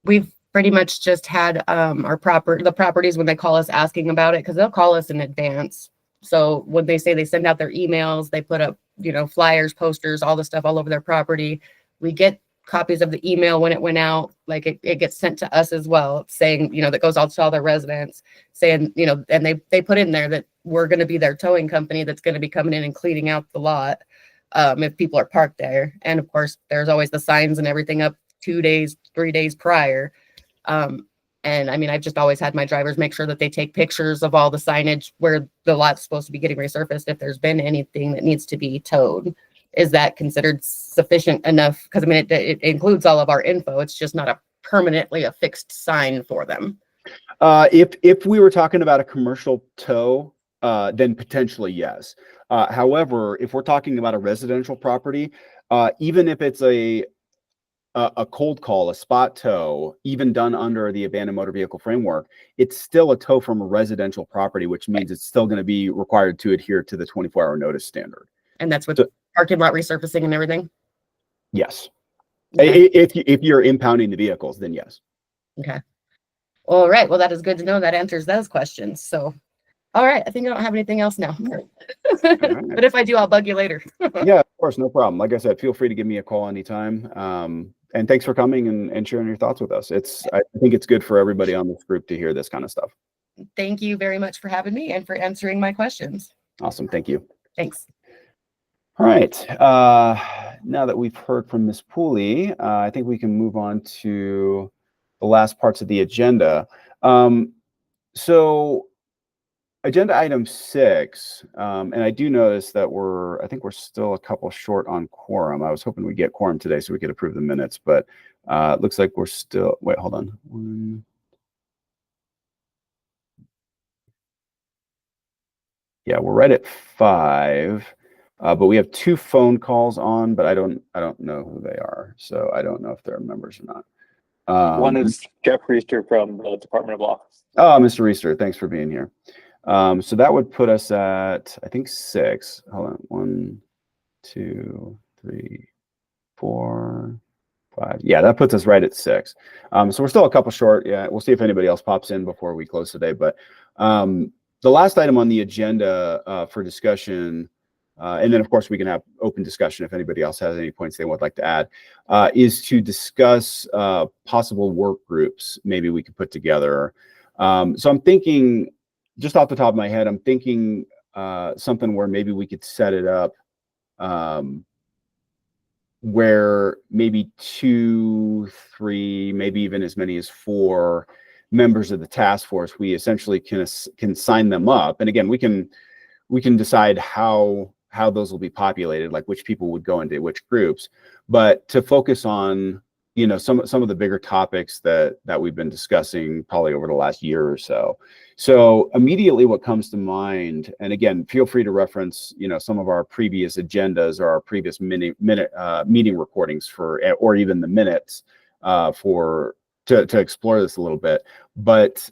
Speaker 7: We've pretty much just had the properties when they call us asking about it, because they'll call us in advance. So when they say they send out their emails, they put up, you know, flyers, posters, all the stuff all over their property. We get copies of the email when it went out. Like it gets sent to us as well, saying, you know, that goes out to all their residents, saying, you know, and they put in there that we're going to be their towing company that's going to be coming in and cleaning out the lot if people are parked there. And of course, there's always the signs and everything up 2 days, 3 days prior. And I mean, I've just always had my drivers make sure that they take pictures of all the signage where the lot's supposed to be getting resurfaced. If there's been anything that needs to be towed, is that considered sufficient enough? Because I mean, it includes all of our info. It's just not a permanently affixed sign for them.
Speaker 2: If we were talking about a commercial tow, then potentially yes. However, if we're talking about a residential property, even if it's a cold call, a spot tow, even done under the abandoned motor vehicle framework, it's still a tow from a residential property, which means it's still going to be required to adhere to the 24-hour notice standard.
Speaker 7: And that's with parking lot resurfacing and everything?
Speaker 2: Yes.
Speaker 7: Okay.
Speaker 2: If you're impounding the vehicles, then yes.
Speaker 7: Okay. All right. Well, that is good to know. That answers those questions. So, all right. I think I don't have anything else now. But if I do, I'll bug you later.
Speaker 2: Yeah, of course, no problem. Like I said, feel free to give me a call anytime. And thanks for coming and sharing your thoughts with us. I think it's good for everybody on this group to hear this kind of stuff.
Speaker 7: Thank you very much for having me and for answering my questions.
Speaker 2: Awesome. Thank you.
Speaker 7: Thanks.
Speaker 2: All right. Now that we've heard from Ms. Pooley, I think we can move on to the last parts of the agenda. So agenda item 6, and I do notice that I think we're still a couple short on quorum. I was hoping we'd get quorum today so we could approve the minutes, but it looks like we're still, wait, hold on. Yeah, we're right at 5. But we have 2 phone calls on, but I don't know who they are, so I don't know if they're members or not.
Speaker 8: One is Jeff Reister from the Department of Law.
Speaker 2: Oh, Mr. Reister, thanks for being here. So that would put us at, I think, 6. Hold on, 1, 2, 3, 4, 5. Yeah, that puts us right at 6. So we're still a couple short. Yeah, we'll see if anybody else pops in before we close today. But the last item on the agenda for discussion. And then, of course, we can have open discussion if anybody else has any points they would like to add, is to discuss possible work groups maybe we could put together. So I'm thinking, just off the top of my head, I'm thinking something where maybe we could set it up where maybe 2, 3, maybe even as many as 4 members of the task force, we essentially can sign them up. And again, we can decide how those will be populated, like which people would go into which groups, but to focus on, you know, some of the bigger topics that we've been discussing probably over the last year or so. So immediately what comes to mind, and again, feel free to reference, you know, some of our previous agendas or our previous meeting recordings or even the minutes to explore this a little bit. But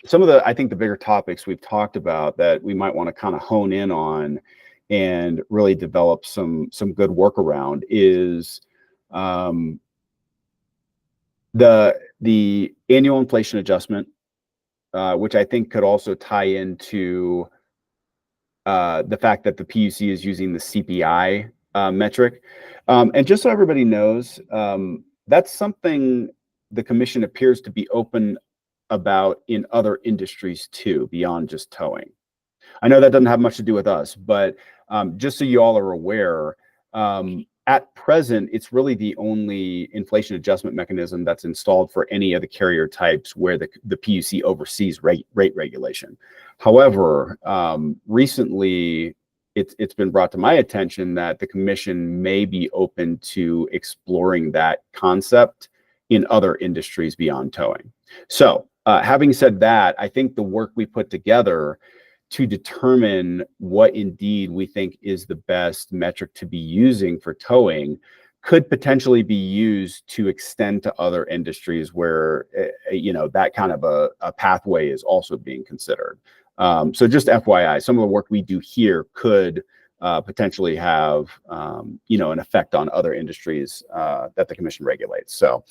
Speaker 2: some of I think the bigger topics we've talked about that we might want to kind of hone in on and really develop some good work around is the annual inflation adjustment, which I think could also tie into the fact that the PUC is using the CPI metric. And just so everybody knows, that's something the commission appears to be open about in other industries too, beyond just towing. I know that doesn't have much to do with us, but just so you all are aware, at present, it's really the only inflation adjustment mechanism that's installed for any of the carrier types where the PUC oversees rate regulation. However, recently, it's been brought to my attention that the commission may be open to exploring that concept in other industries beyond towing. So having said that, I think the work we put together to determine what indeed we think is the best metric to be using for towing could potentially be used to extend to other industries where, you know, that kind of a pathway is also being considered. So just FYI, some of the work we do here could potentially have, you know, an effect on other industries that the commission regulates. So,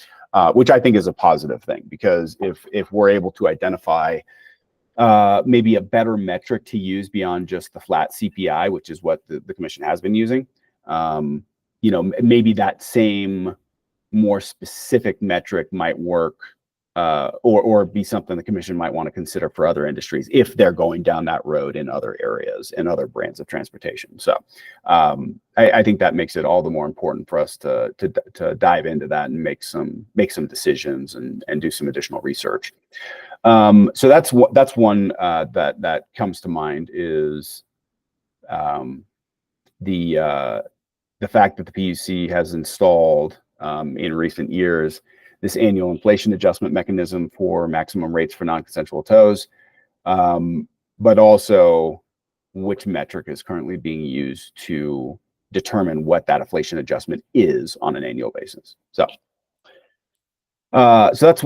Speaker 2: which I think is a positive thing, because if we're able to identify maybe a better metric to use beyond just the flat CPI, which is what the commission has been using, you know, maybe that same more specific metric might work or be something the commission might want to consider for other industries if they're going down that road in other areas and other brands of transportation. So I think that makes it all the more important for us to dive into that and make some decisions and do some additional research. So that's one that comes to mind is the fact that the PUC has installed in recent years this annual inflation adjustment mechanism for maximum rates for non-consensual tows, but also which metric is currently being used to determine what that inflation adjustment is on an annual basis. So, that's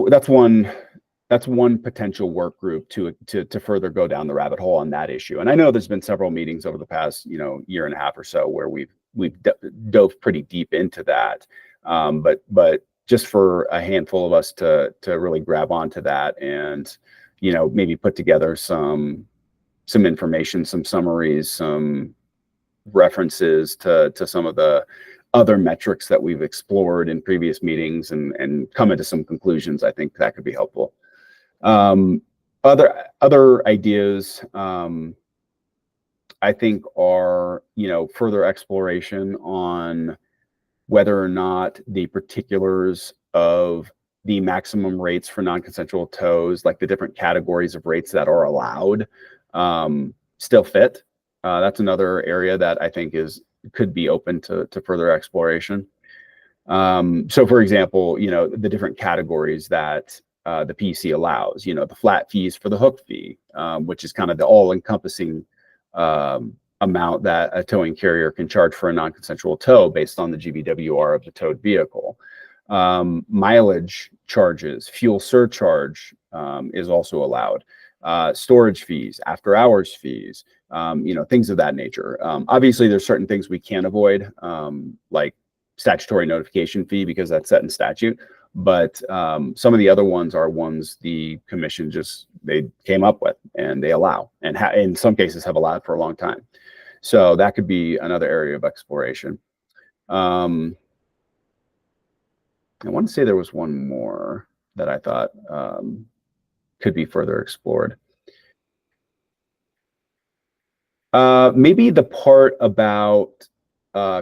Speaker 2: one potential work group to further go down the rabbit hole on that issue. And I know there's been several meetings over the past year and a half or so where we've dove pretty deep into that, but just for a handful of us to really grab onto that and, maybe put together some information, some summaries, some references to some of the other metrics that we've explored in previous meetings and come into some conclusions. I think that could be helpful. Other ideas, I think are, further exploration on whether or not the particulars of the maximum rates for non-consensual tows, like the different categories of rates that are allowed, still fit. That's another area that I think could be open to further exploration. So for example, the different categories that the PUC allows, the flat fees for the hook fee, which is kind of the all-encompassing amount that a towing carrier can charge for a non-consensual tow based on the GVWR of the towed vehicle. Mileage charges, fuel surcharge is also allowed. Storage fees, after hours fees, things of that nature. Obviously, there's certain things we can avoid, like statutory notification fee, because that's set in statute. But some of the other ones are ones the commission they came up with and they allow, and in some cases have allowed for a long time. So that could be another area of exploration. I want to say there was one more that I thought could be further explored. Maybe the part about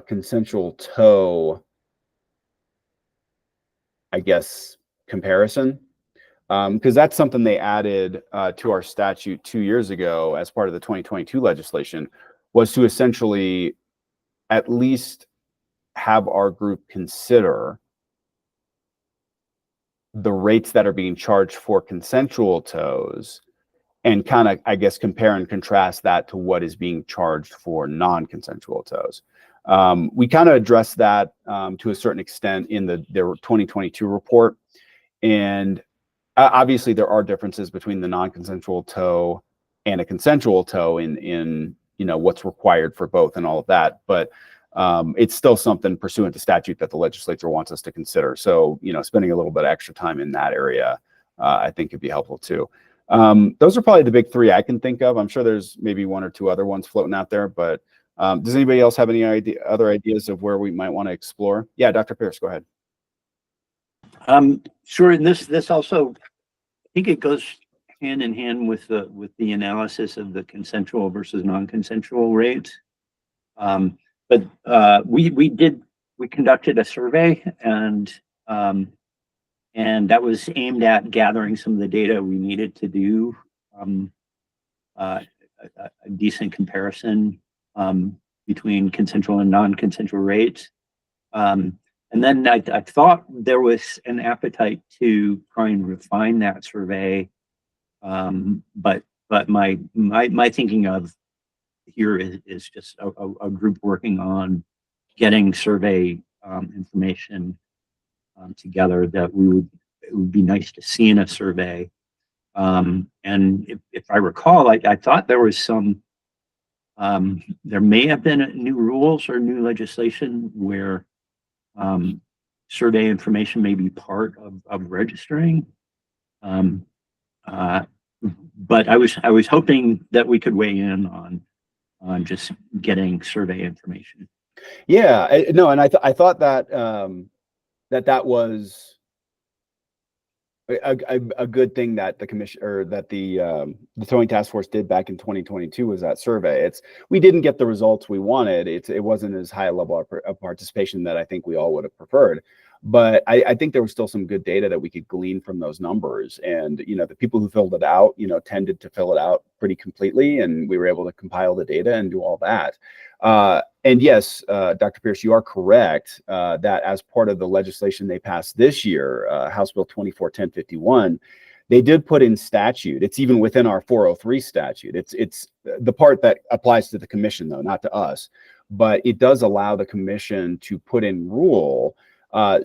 Speaker 2: consensual tow, I guess, comparison, because that's something they added to our statute 2 years ago as part of the 2022 legislation, was to essentially at least have our group consider the rates that are being charged for consensual tows and kind of, I guess, compare and contrast that to what is being charged for non-consensual tows. We kind of addressed that to a certain extent in their 2022 report. And obviously there are differences between the non-consensual tow and a consensual tow in what's required for both and all of that. But it's still something pursuant to statute that the legislature wants us to consider. So, spending a little bit of extra time in that area, I think could be helpful too. Those are probably the big three I can think of. I'm sure there's maybe one or two other ones floating out there, but does anybody else have any other ideas of where we might want to explore? Yeah, Dr. Pierce, go ahead.
Speaker 6: Sure. And this also, I think it goes hand in hand with the analysis of the consensual versus non-consensual rates. But we conducted a survey and that was aimed at gathering some of the data we needed to do a decent comparison between consensual and non-consensual rates. And then I thought there was an appetite to try and refine that survey. But my thinking of here is just a group working on getting survey information together that it would be nice to see in a survey. And if I recall, I thought there was there may have been new rules or new legislation where survey information may be part of registering. But I was hoping that we could weigh in on just getting survey information.
Speaker 2: Yeah, no, and I thought that that was a good thing that the commission or that the towing task force did back in 2022 was that survey. We didn't get the results we wanted. It wasn't as high a level of participation that I think we all would have preferred. But I think there was still some good data that we could glean from those numbers. And, the people who filled it out, tended to fill it out pretty completely. And we were able to compile the data and do all that. And yes, Dr. Pierce, you are correct that as part of the legislation they passed this year, House Bill 24-1051, they did put in statute. It's even within our 403 statute. It's the part that applies to the commission, though, not to us. But it does allow the commission to put in rule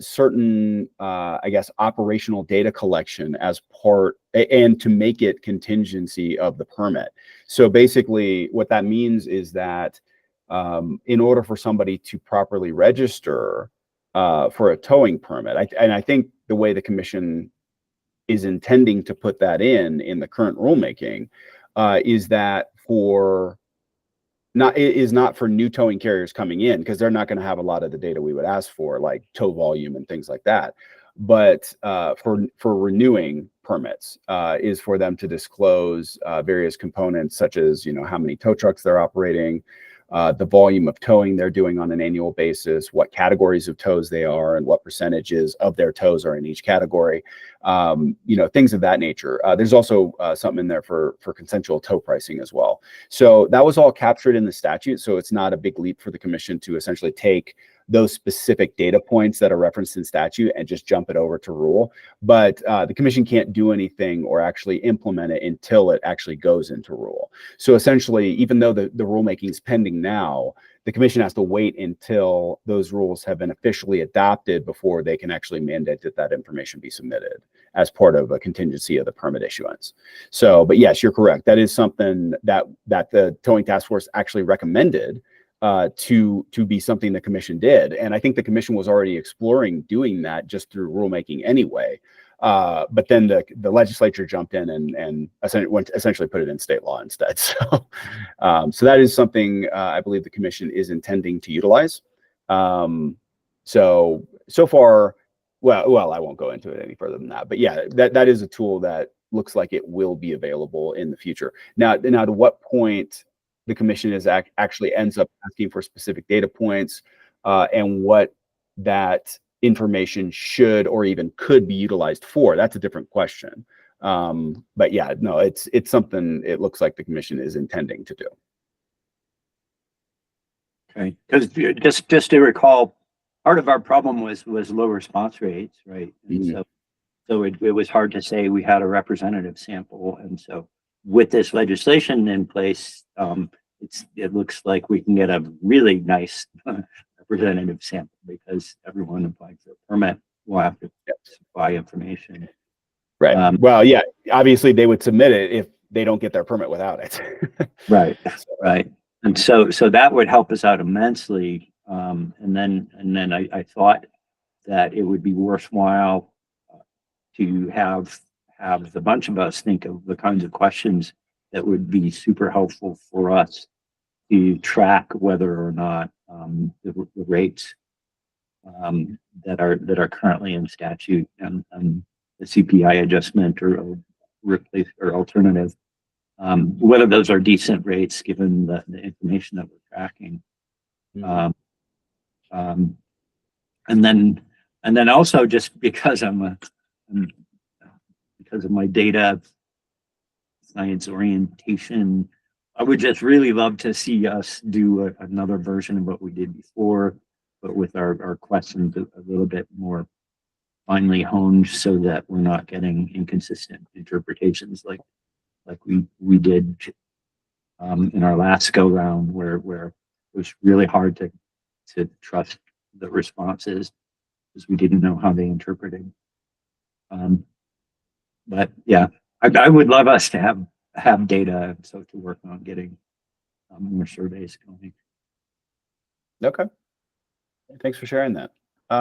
Speaker 2: certain, I guess, operational data collection as part, and to make it contingency of the permit. So basically, what that means is that in order for somebody to properly register for a towing permit, and I think the way the commission is intending to put that in the current rulemaking is that not for new towing carriers coming in, because they're not going to have a lot of the data we would ask for, like tow volume and things like that. But for renewing permits is for them to disclose various components, such as how many tow trucks they're operating, the volume of towing they're doing on an annual basis, what categories of tows they are, and what percentages of their tows are in each category, things of that nature. There's also something in there for consensual tow pricing as well. So that was all captured in the statute. So it's not a big leap for the commission to essentially take those specific data points that are referenced in statute and just jump it over to rule. But the commission can't do anything or actually implement it until it actually goes into rule. So essentially, even though the rulemaking is pending now, the commission has to wait until those rules have been officially adopted before they can actually mandate that information be submitted as part of a contingency of the permit issuance. So, but yes, you're correct. That is something that the towing task force actually recommended to be something the commission did. And I think the commission was already exploring doing that just through rulemaking anyway. But then the legislature jumped in and essentially put it in state law instead. So, so that is something I believe the commission is intending to utilize. So far, well, I won't go into it any further than that. But yeah, that is a tool that looks like it will be available in the future. Now to what point the commission is actually ends up asking for specific data points and what that information should or even could be utilized for, that's a different question. But yeah, no, it's something it looks like the commission is intending to do.
Speaker 6: Okay, because just to recall, part of our problem was low response rates, right? And so it was hard to say we had a representative sample, and so with this legislation in place, it looks like we can get a really nice representative sample, because everyone applying for a permit will have to supply information.
Speaker 2: Right. Well, yeah, obviously they would submit it if they don't get their permit without it.
Speaker 6: Right. Right. And so that would help us out immensely. And then I thought that it would be worthwhile to have the bunch of us think of the kinds of questions that would be super helpful for us to track whether or not the rates that are currently in statute and the CPI adjustment or replace or alternative, whether those are decent rates given the information that we're tracking. And then also, just because because of my data science orientation, I would just really love to see us do another version of what we did before, but with our questions a little bit more finely honed, so that we're not getting inconsistent interpretations like we did in our last go round, where it was really hard to trust the responses because we didn't know how they interpreted. But yeah, I would love us to have data, so to work on getting more surveys going.
Speaker 2: Okay. Thanks for sharing that.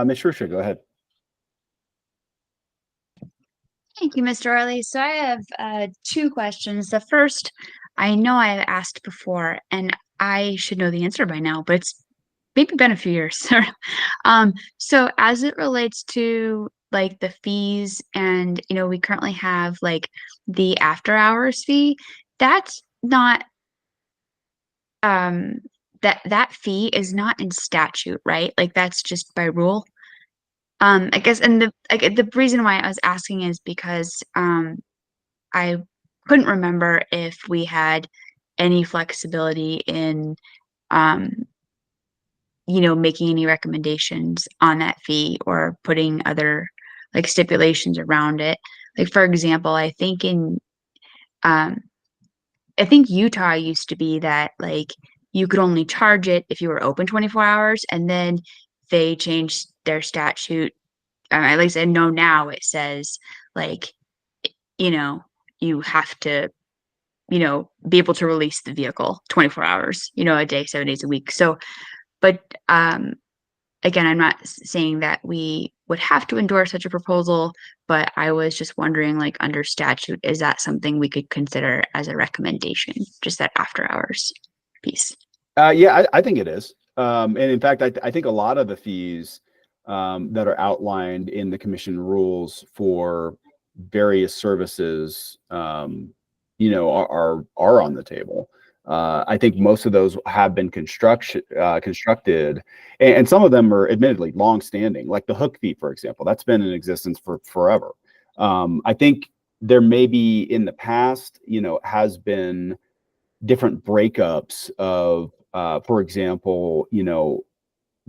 Speaker 2: Ms. Shrusha, go ahead.
Speaker 4: Thank you, Mr. Orley. So I have two questions. The first, I know I asked before, and I should know the answer by now, but it's maybe been a few years. So as it relates to like the fees, and we currently have like the after hours fee. That's not that fee is not in statute, right? Like that's just by rule. I guess, and the reason why I was asking is because I couldn't remember if we had any flexibility in making any recommendations on that fee or putting other like stipulations around it. Like for example, I think Utah used to be that like you could only charge it if you were open 24 hours, and then they changed their statute. At least I know now it says like, you have to, be able to release the vehicle 24 hours, a day, 7 days a week. So, but again, I'm not saying that we would have to endorse such a proposal, but I was just wondering, like under statute, is that something we could consider as a recommendation, just that after hours piece?
Speaker 2: Yeah, I think it is. And in fact, I think a lot of the fees that are outlined in the commission rules for various services, are on the table. I think most of those have been constructed, and some of them are admittedly long-standing, like the hook fee, for example. That's been in existence for forever. I think there may be in the past, has been different breakups of, for example,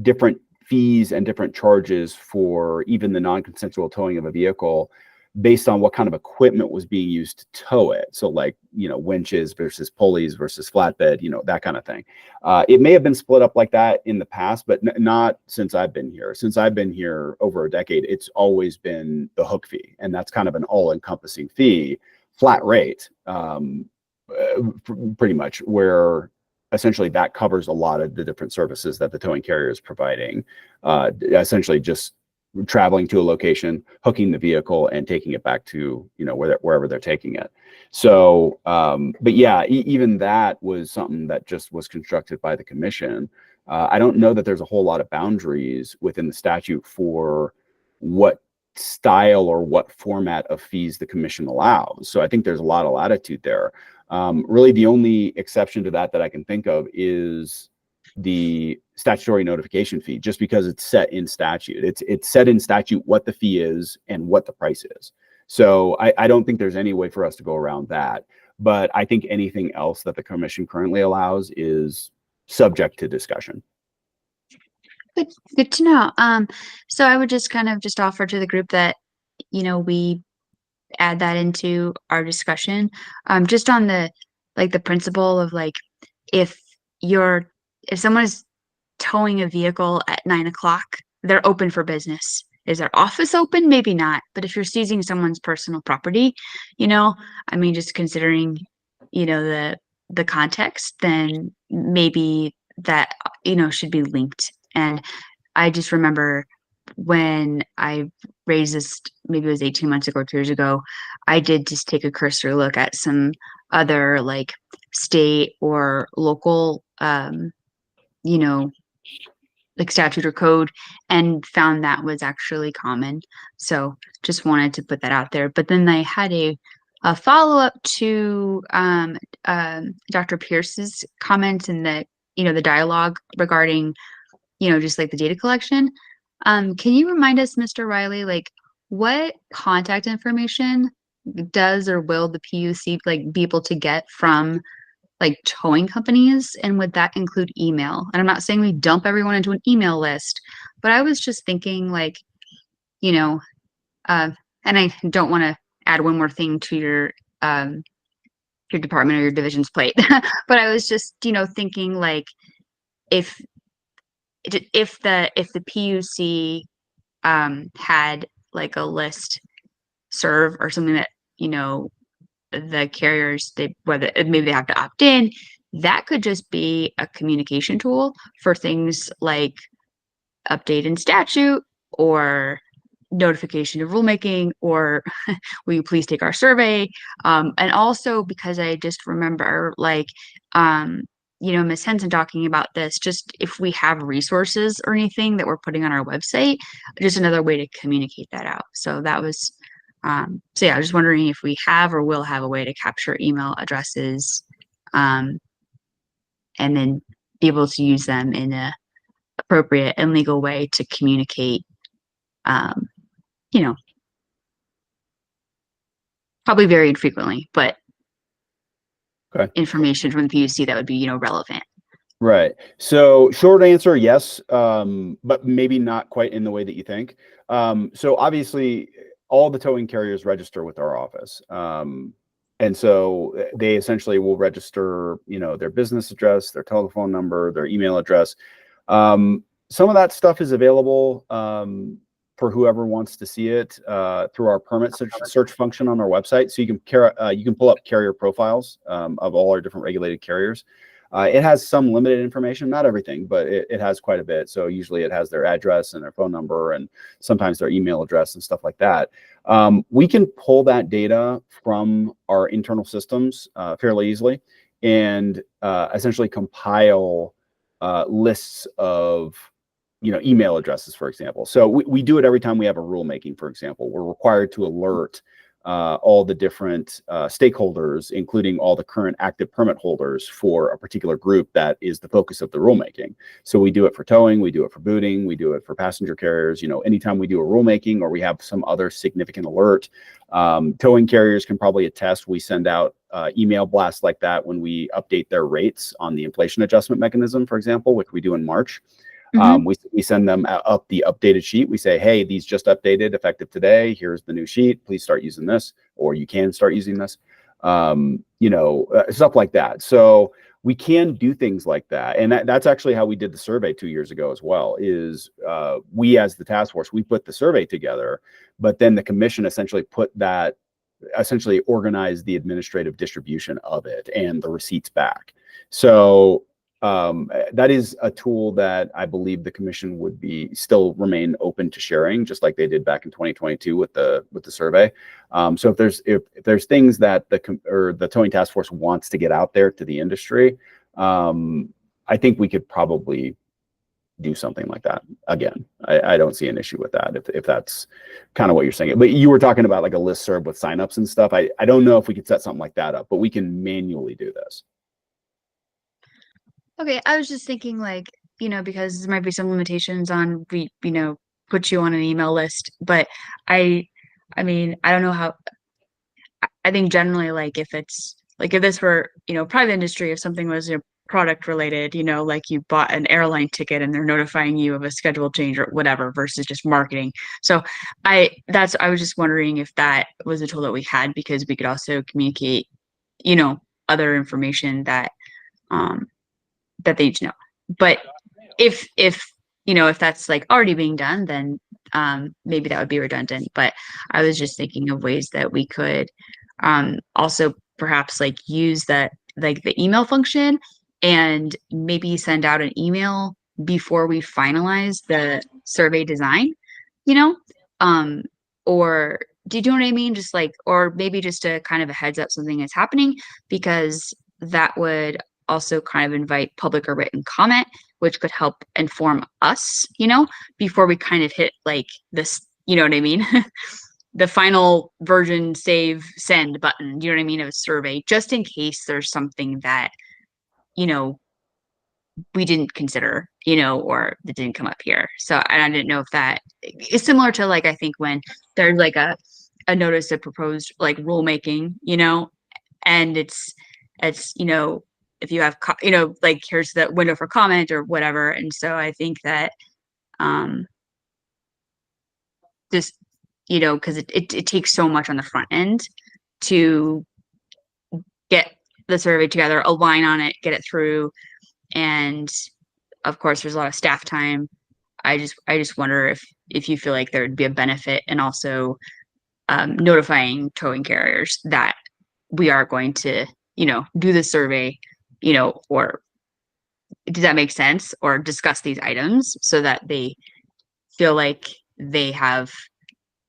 Speaker 2: different fees and different charges for even the non-consensual towing of a vehicle based on what kind of equipment was being used to tow it. So like, winches versus pulleys versus flatbed, that kind of thing. It may have been split up like that in the past, but not since I've been here. Since I've been here over a decade, it's always been the hook fee. And that's kind of an all-encompassing fee, flat rate, pretty much, where essentially that covers a lot of the different services that the towing carrier is providing. Essentially just traveling to a location, hooking the vehicle, and taking it back to wherever they're taking it. So, but yeah, even that was something that just was constructed by the commission. I don't know that there's a whole lot of boundaries within the statute for what style or what format of fees the commission allows. So I think there's a lot of latitude there. Really, the only exception to that I can think of is the statutory notification fee, just because it's set in statute. It's set in statute what the fee is and what the price is. So I don't think there's any way for us to go around that. But I think anything else that the commission currently allows is subject to discussion.
Speaker 4: Good to know. So I would just kind of just offer to the group that, we add that into our discussion. Just on the principle of like, if someone is towing a vehicle at 9:00, they're open for business. Is their office open? Maybe not. But if you're seizing someone's personal property, just considering, the context, then maybe that, should be linked. And I just remember when I raised this, maybe it was 18 months ago, 2 years ago, I did just take a cursory look at some other like state or local, like statute or code, and found that was actually common. So just wanted to put that out there. But then I had a follow-up to Dr. Pierce's comments and the dialogue regarding, just like the data collection. Can you remind us, Mr. Riley, like what contact information does or will the PUC like be able to get from like towing companies, and would that include email? And I'm not saying we dump everyone into an email list, but I was just thinking like, and I don't want to add one more thing to your department or your division's plate, but I was just, thinking like if the PUC had like a list serve or something that, the carriers, whether maybe they have to opt in, that could just be a communication tool for things like update in statute or notification of rulemaking, or will you please take our survey? And also because I just remember like Ms. Henson talking about this, just if we have resources or anything that we're putting on our website, just another way to communicate that out. So that was, so yeah, I was just wondering if we have or will have a way to capture email addresses, and then be able to use them in a appropriate and legal way to communicate, probably very infrequently, but
Speaker 2: Okay.
Speaker 4: information from the PUC that would be, relevant.
Speaker 2: Right. So short answer, yes, but maybe not quite in the way that you think. So obviously, all the towing carriers register with our office. And so they essentially will register, their business address, their telephone number, their email address. Some of that stuff is available for whoever wants to see it through our permit search function on our website. So you can pull up carrier profiles of all our different regulated carriers. It has some limited information, not everything, but it has quite a bit. So usually it has their address and their phone number and sometimes their email address and stuff like that. We can pull that data from our internal systems fairly easily and essentially compile lists of email addresses, for example. So we do it every time we have a rulemaking, for example. We're required to alert all the different stakeholders, including all the current active permit holders for a particular group that is the focus of the rulemaking. So we do it for towing, we do it for booting, we do it for passenger carriers. Anytime we do a rulemaking or we have some other significant alert, towing carriers can probably attest. We send out email blasts like that when we update their rates on the inflation adjustment mechanism, for example, which we do in March. We send them up the updated sheet. We say, hey, these just updated effective today. Here's the new sheet. Please start using this, or you can start using this, stuff like that. So we can do things like that. And that's actually how we did the survey 2 years ago as well, is we as the task force, we put the survey together, but then the commission essentially organized the administrative distribution of it and the receipts back. So that is a tool that I believe the commission would still remain open to sharing, just like they did back in 2022 with the survey. So if there's things that the towing task force wants to get out there to the industry, I think we could probably do something like that. Again, I don't see an issue with that if that's kind of what you're saying. But you were talking about like a listserv with signups and stuff. I don't know if we could set something like that up, but we can manually do this.
Speaker 4: Okay, I was just thinking because there might be some limitations on put you on an email list, but I mean, I don't know how. I think generally, if this were private industry, if something was product related, like you bought an airline ticket and they're notifying you of a schedule change or whatever, versus just marketing. So I was just wondering if that was a tool that we had, because we could also communicate, other information that that they need to know. But if that's already being done, then maybe that would be redundant. But I was just thinking of ways that we could also perhaps use that the email function and maybe send out an email before we finalize the survey design, or do you know what I mean? Just or maybe just a kind of a heads up something is happening, because that would also kind of invite public or written comment, which could help inform us, before we kind of hit this, you know what I mean? The final version, save, send button, you know what I mean, of a survey, just in case there's something that, we didn't consider, or that didn't come up here. So I didn't know if that is similar to I think when there's a notice of proposed rulemaking, and it's if you have, here's the window for comment or whatever. And so I think that, just, because it takes so much on the front end to get the survey together, align on it, get it through. And of course, there's a lot of staff time. I just wonder if you feel like there would be a benefit in also notifying towing carriers that we are going to, do the survey, or does that make sense? Or discuss these items so that they feel like they have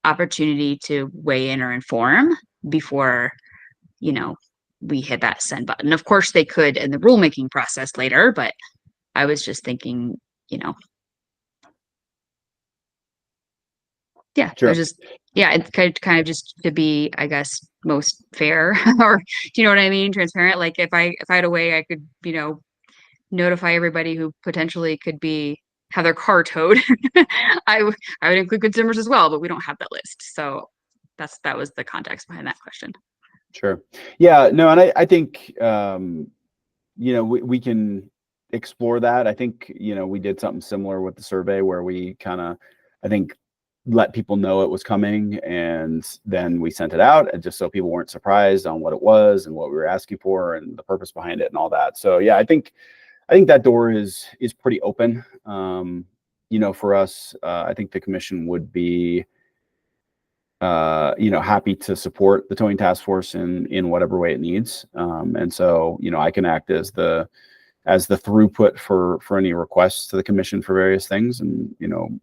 Speaker 4: opportunity to weigh in or inform before, we hit that send button. Of course, they could in the rulemaking process later, but I was just thinking, yeah,
Speaker 2: Sure.
Speaker 4: I was just, yeah, it kind of just to be, I guess, most fair or do you know what I mean? Transparent. Like if I had a way I could, notify everybody who potentially could have their car towed, I would include consumers as well, but we don't have that list. So that was the context behind that question.
Speaker 2: Sure. Yeah, no, and I think, we can explore that. I think, we did something similar with the survey where we kind of, I think, let people know it was coming, and then we sent it out, and just so people weren't surprised on what it was and what we were asking for and the purpose behind it and all that. So yeah, I think that door is pretty open. For us, I think the commission would be happy to support the towing task force in whatever way it needs. And so, I can act as the throughput for any requests to the commission for various things, and,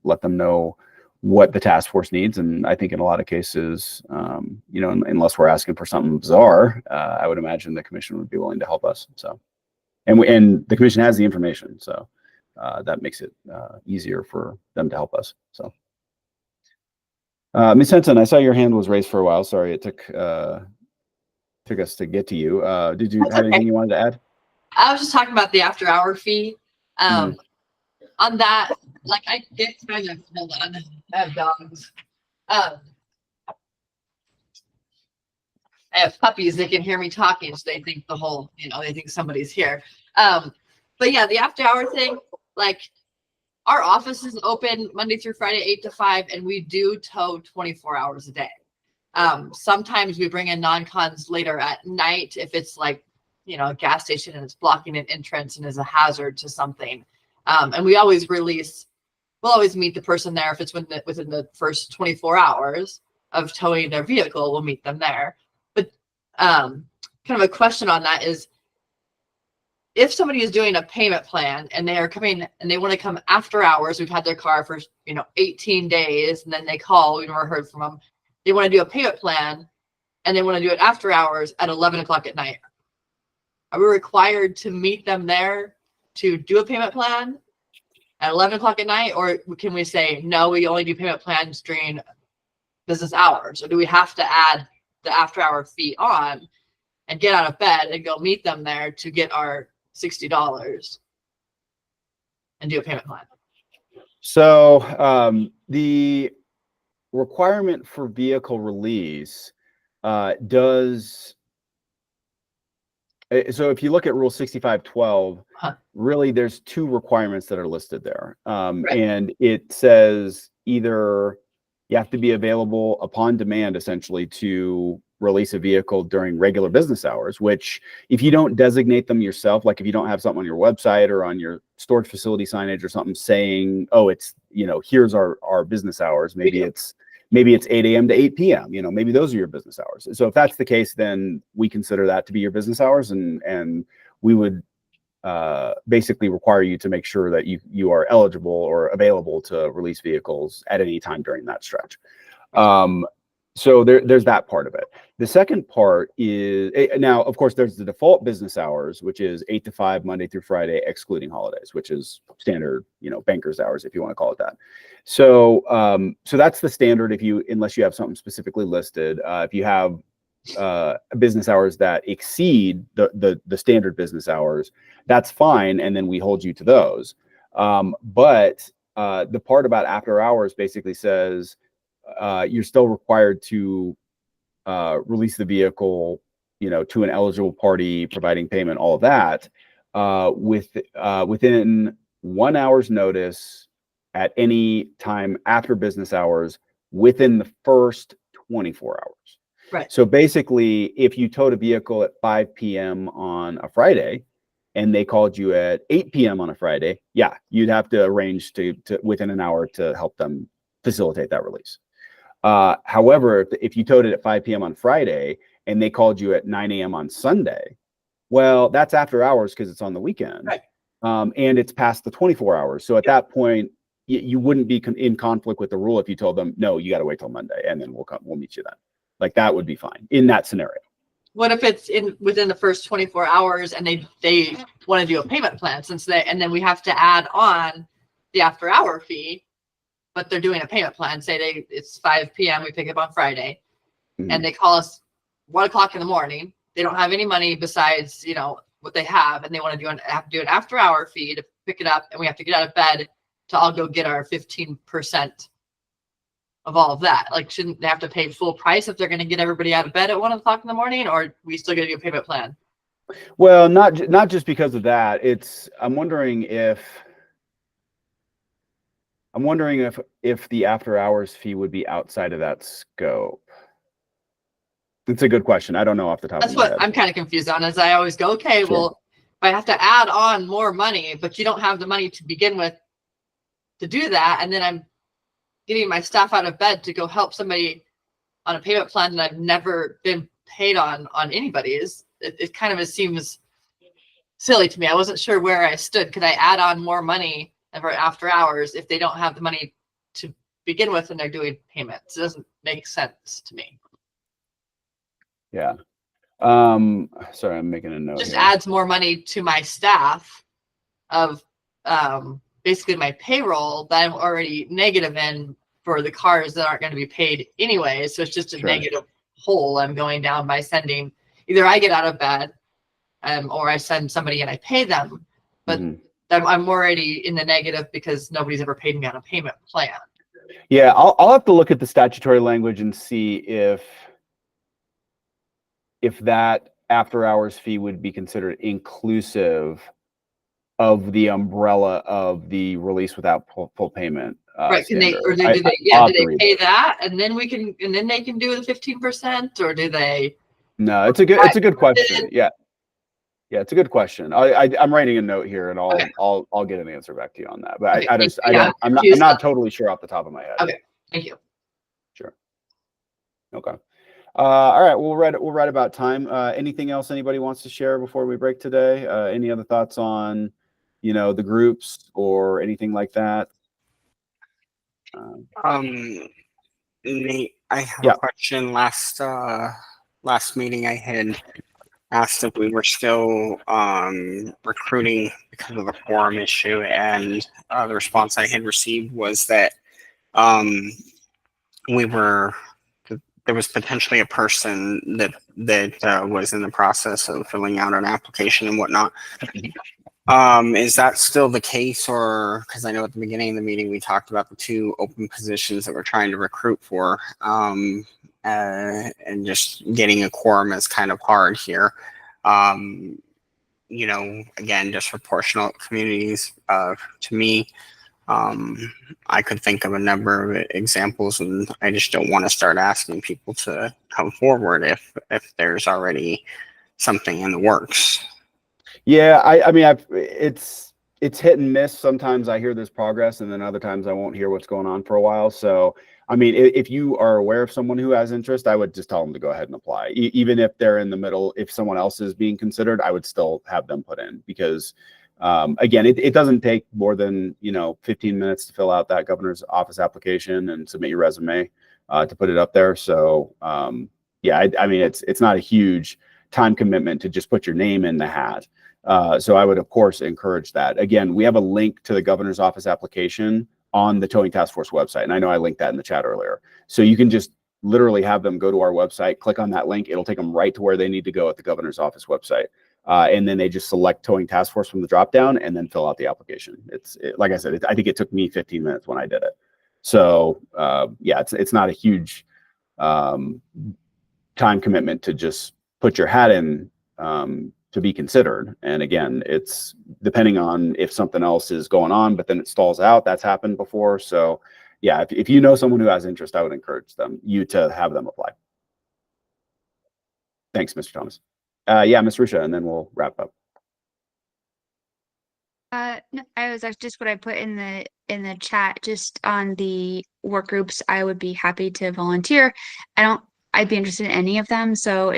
Speaker 2: let them know what the task force needs. And I think in a lot of cases, unless we're asking for something bizarre, I would imagine the commission would be willing to help us. So, and the commission has the information, so that makes it easier for them to help us. So. Ms. Henson, I saw your hand was raised for a while. Sorry, it took us to get to you. Did you have anything you wanted to add?
Speaker 9: I was just talking about the after-hour fee. On that, like I get kind of, hold on, I have dogs. I have puppies. They can hear me talking, so they think they think somebody's here. But yeah, the after-hour thing, like. Our office is open Monday through Friday, 8 to 5, and we do tow 24 hours a day. Sometimes we bring in non-cons later at night if it's like, a gas station and it's blocking an entrance and is a hazard to something. And we'll always meet the person there if it's within the first 24 hours of towing their vehicle, we'll meet them there. But kind of a question on that is, if somebody is doing a payment plan and they are coming and they want to come after hours, we've had their car for 18 days, and then they call, we never heard from them. They want to do a payment plan and they want to do it after hours at 11 o'clock at night. Are we required to meet them there to do a payment plan at 11 o'clock at night? Or can we say, no, we only do payment plans during business hours? Or do we have to add the after hour fee on and get out of bed and go meet them there to get our $60 and do a payment plan?
Speaker 2: So the requirement for vehicle release does. So if you look at Rule 6512, really there's two requirements that are listed there.
Speaker 9: Right.
Speaker 2: And it says either you have to be available upon demand, essentially, to release a vehicle during regular business hours, which if you don't designate them yourself, like if you don't have something on your website or on your storage facility signage or something saying, oh, it's, here's our business hours, maybe it's 8 a.m. to 8 p.m. Maybe those are your business hours. So if that's the case, then we consider that to be your business hours, and we would basically require you to make sure that you are eligible or available to release vehicles at any time during that stretch. So there's that part of it. The second part is, now, of course, there's the default business hours, which is 8 to 5, Monday through Friday, excluding holidays, which is standard, banker's hours, if you want to call it that. So that's the standard unless you have something specifically listed. If you have business hours that exceed the standard business hours, that's fine, and then we hold you to those. But the part about after hours basically says, you're still required to release the vehicle, to an eligible party, providing payment, all of that, within 1 hour's notice at any time after business hours within the first 24 hours.
Speaker 9: Right.
Speaker 2: So basically, if you towed a vehicle at 5 p.m. on a Friday and they called you at 8 p.m. on a Friday, yeah, you'd have to arrange to within an hour to help them facilitate that release. However, if you towed it at 5 p.m. on Friday and they called you at 9 a.m. on Sunday, well, that's after hours because it's on the weekend.
Speaker 9: Right.
Speaker 2: And it's past the 24 hours. So at that point, you wouldn't be in conflict with the rule if you told them, no, you got to wait till Monday and then we'll meet you then. Like that would be fine in that scenario.
Speaker 9: what if it's within the first 24 hours and they want to do a payment plan and then we have to add on the after hour fee, but they're doing a payment plan. Say it's 5 p.m. We pick up on Friday, and they call us 1 o'clock in the morning. They don't have any money besides what they have, and they want to have to do an after hour fee to pick it up, and we have to get out of bed to all go get our 15% of all of that. Like, shouldn't they have to pay full price if they're going to get everybody out of bed at 1 o'clock in the morning, or we still got to do a payment plan?
Speaker 2: Well, not just because of that. I'm wondering if the after hours fee would be outside of that scope. It's a good question. I don't know off the top
Speaker 9: That's
Speaker 2: of my head.
Speaker 9: what I'm kind of confused on, is I always go, okay,
Speaker 2: Sure.
Speaker 9: well, if I have to add on more money, but you don't have the money to begin with to do that, and then I'm getting my staff out of bed to go help somebody on a payment plan that I've never been paid on anybody's, it kind of seems silly to me. I wasn't sure where I stood. Could I add on more money for after hours if they don't have the money to begin with and they're doing payments? It doesn't make sense to me.
Speaker 2: Yeah. Sorry, I'm making a note.
Speaker 9: Just
Speaker 2: here.
Speaker 9: adds more money to my staff of basically my payroll that I'm already negative in for the cars that aren't going to be paid anyway. So it's just a
Speaker 2: Sure.
Speaker 9: negative hole I'm going down by sending. Either I get out of bed or I send somebody and I pay them, but
Speaker 2: Mhm.
Speaker 9: I'm already in the negative because nobody's ever paid me on a payment plan.
Speaker 2: Yeah, I'll have to look at the statutory language and see if that after hours fee would be considered inclusive of the umbrella of the release without full payment.
Speaker 9: Right? Can they,
Speaker 2: standard.
Speaker 9: or do
Speaker 2: I'll
Speaker 9: they
Speaker 2: have to read
Speaker 9: pay
Speaker 2: it.
Speaker 9: that and then they can do the 15%, or do they?
Speaker 2: No, it's a good question. Yeah, it's a good question. I'm writing a note here, and
Speaker 9: Okay.
Speaker 2: I'll get an answer back to you on that. But
Speaker 9: Okay,
Speaker 2: I'm
Speaker 9: confused.
Speaker 2: not totally sure off the top of my head.
Speaker 9: Okay. Thank you.
Speaker 2: Sure. Okay. All right. We'll right about time. Anything else anybody wants to share before we break today? Any other thoughts on, the groups or anything like that?
Speaker 3: Nate, I have
Speaker 2: Yeah.
Speaker 3: a question. Last meeting I had asked if we were still recruiting because of the quorum issue, and the response I had received was that there was potentially a person that was in the process of filling out an application and whatnot. Is that still the case, or because I know at the beginning of the meeting we talked about the 2 open positions that we're trying to recruit for, and just getting a quorum is kind of hard here. Again, disproportionate communities, to me, I could think of a number of examples, and I just don't want to start asking people to come forward if there's already something in the works.
Speaker 2: Yeah, I mean, it's hit and miss. Sometimes I hear there's progress, and then other times I won't hear what's going on for a while. So, I mean, if you are aware of someone who has interest, I would just tell them to go ahead and apply. Even if they're in the middle, if someone else is being considered, I would still have them put in, because again, it doesn't take more than 15 minutes to fill out that governor's office application and submit your resume to put it up there. So yeah, I mean, it's not a huge time commitment to just put your name in the hat. So I would, of course, encourage that. Again, we have a link to the governor's office application on the Towing Task Force website. And I know I linked that in the chat earlier. So you can just literally have them go to our website, click on that link. It'll take them right to where they need to go at the governor's office website. And then they just select Towing Task Force from the dropdown and then fill out the application. Like I said, I think it took me 15 minutes when I did it. So yeah, it's not a huge time commitment to just put your hat in to be considered. And again, it's depending on if something else is going on, but then it stalls out. That's happened before. So yeah, if you know someone who has interest, I would encourage you to have them apply. Thanks, Mr. Thomas. Yeah, Ms. Rusha, and then we'll wrap up.
Speaker 4: No, I was just what I put in the chat, just on the work groups. I would be happy to volunteer. I'd be interested in any of them. So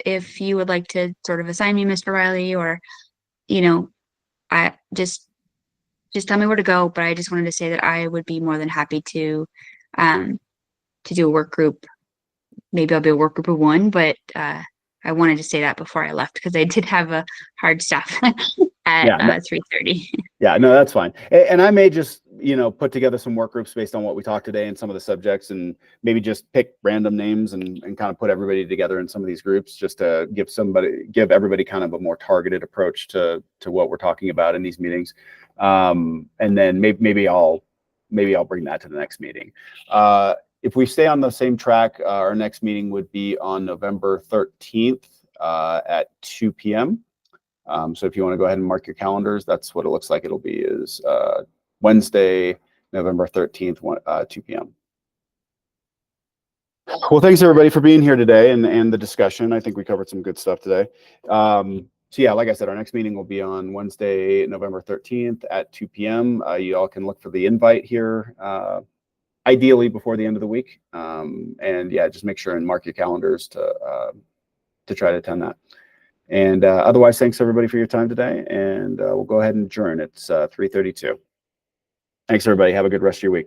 Speaker 4: if you would like to sort of assign me, Mr. Riley, or I just tell me where to go. But I just wanted to say that I would be more than happy to do a work group. Maybe I'll be a work group of 1, but I I wanted to say that before I left because I did have a hard stop at
Speaker 2: Yeah, no.
Speaker 4: 3:30.
Speaker 2: Yeah, no, that's fine. And I may just, put together some work groups based on what we talked today and some of the subjects, and maybe just pick random names and kind of put everybody together in some of these groups just to give everybody kind of a more targeted approach to what we're talking about in these meetings. And then maybe I'll bring that to the next meeting. If we stay on the same track, our next meeting would be on November 13th at 2 p.m. So if you want to go ahead and mark your calendars, that's what it looks like it'll be, is Wednesday, November 13th, 2 p.m. Well, thanks everybody for being here today and the discussion. I think we covered some good stuff today. So yeah, like I said, our next meeting will be on Wednesday, November 13th at 2 p.m. You all can look for the invite here, ideally before the end of the week. And yeah, just make sure and mark your calendars to try to attend that. And otherwise, thanks everybody for your time today, and we'll go ahead and adjourn. It's 3:32. Thanks everybody. Have a good rest of your week.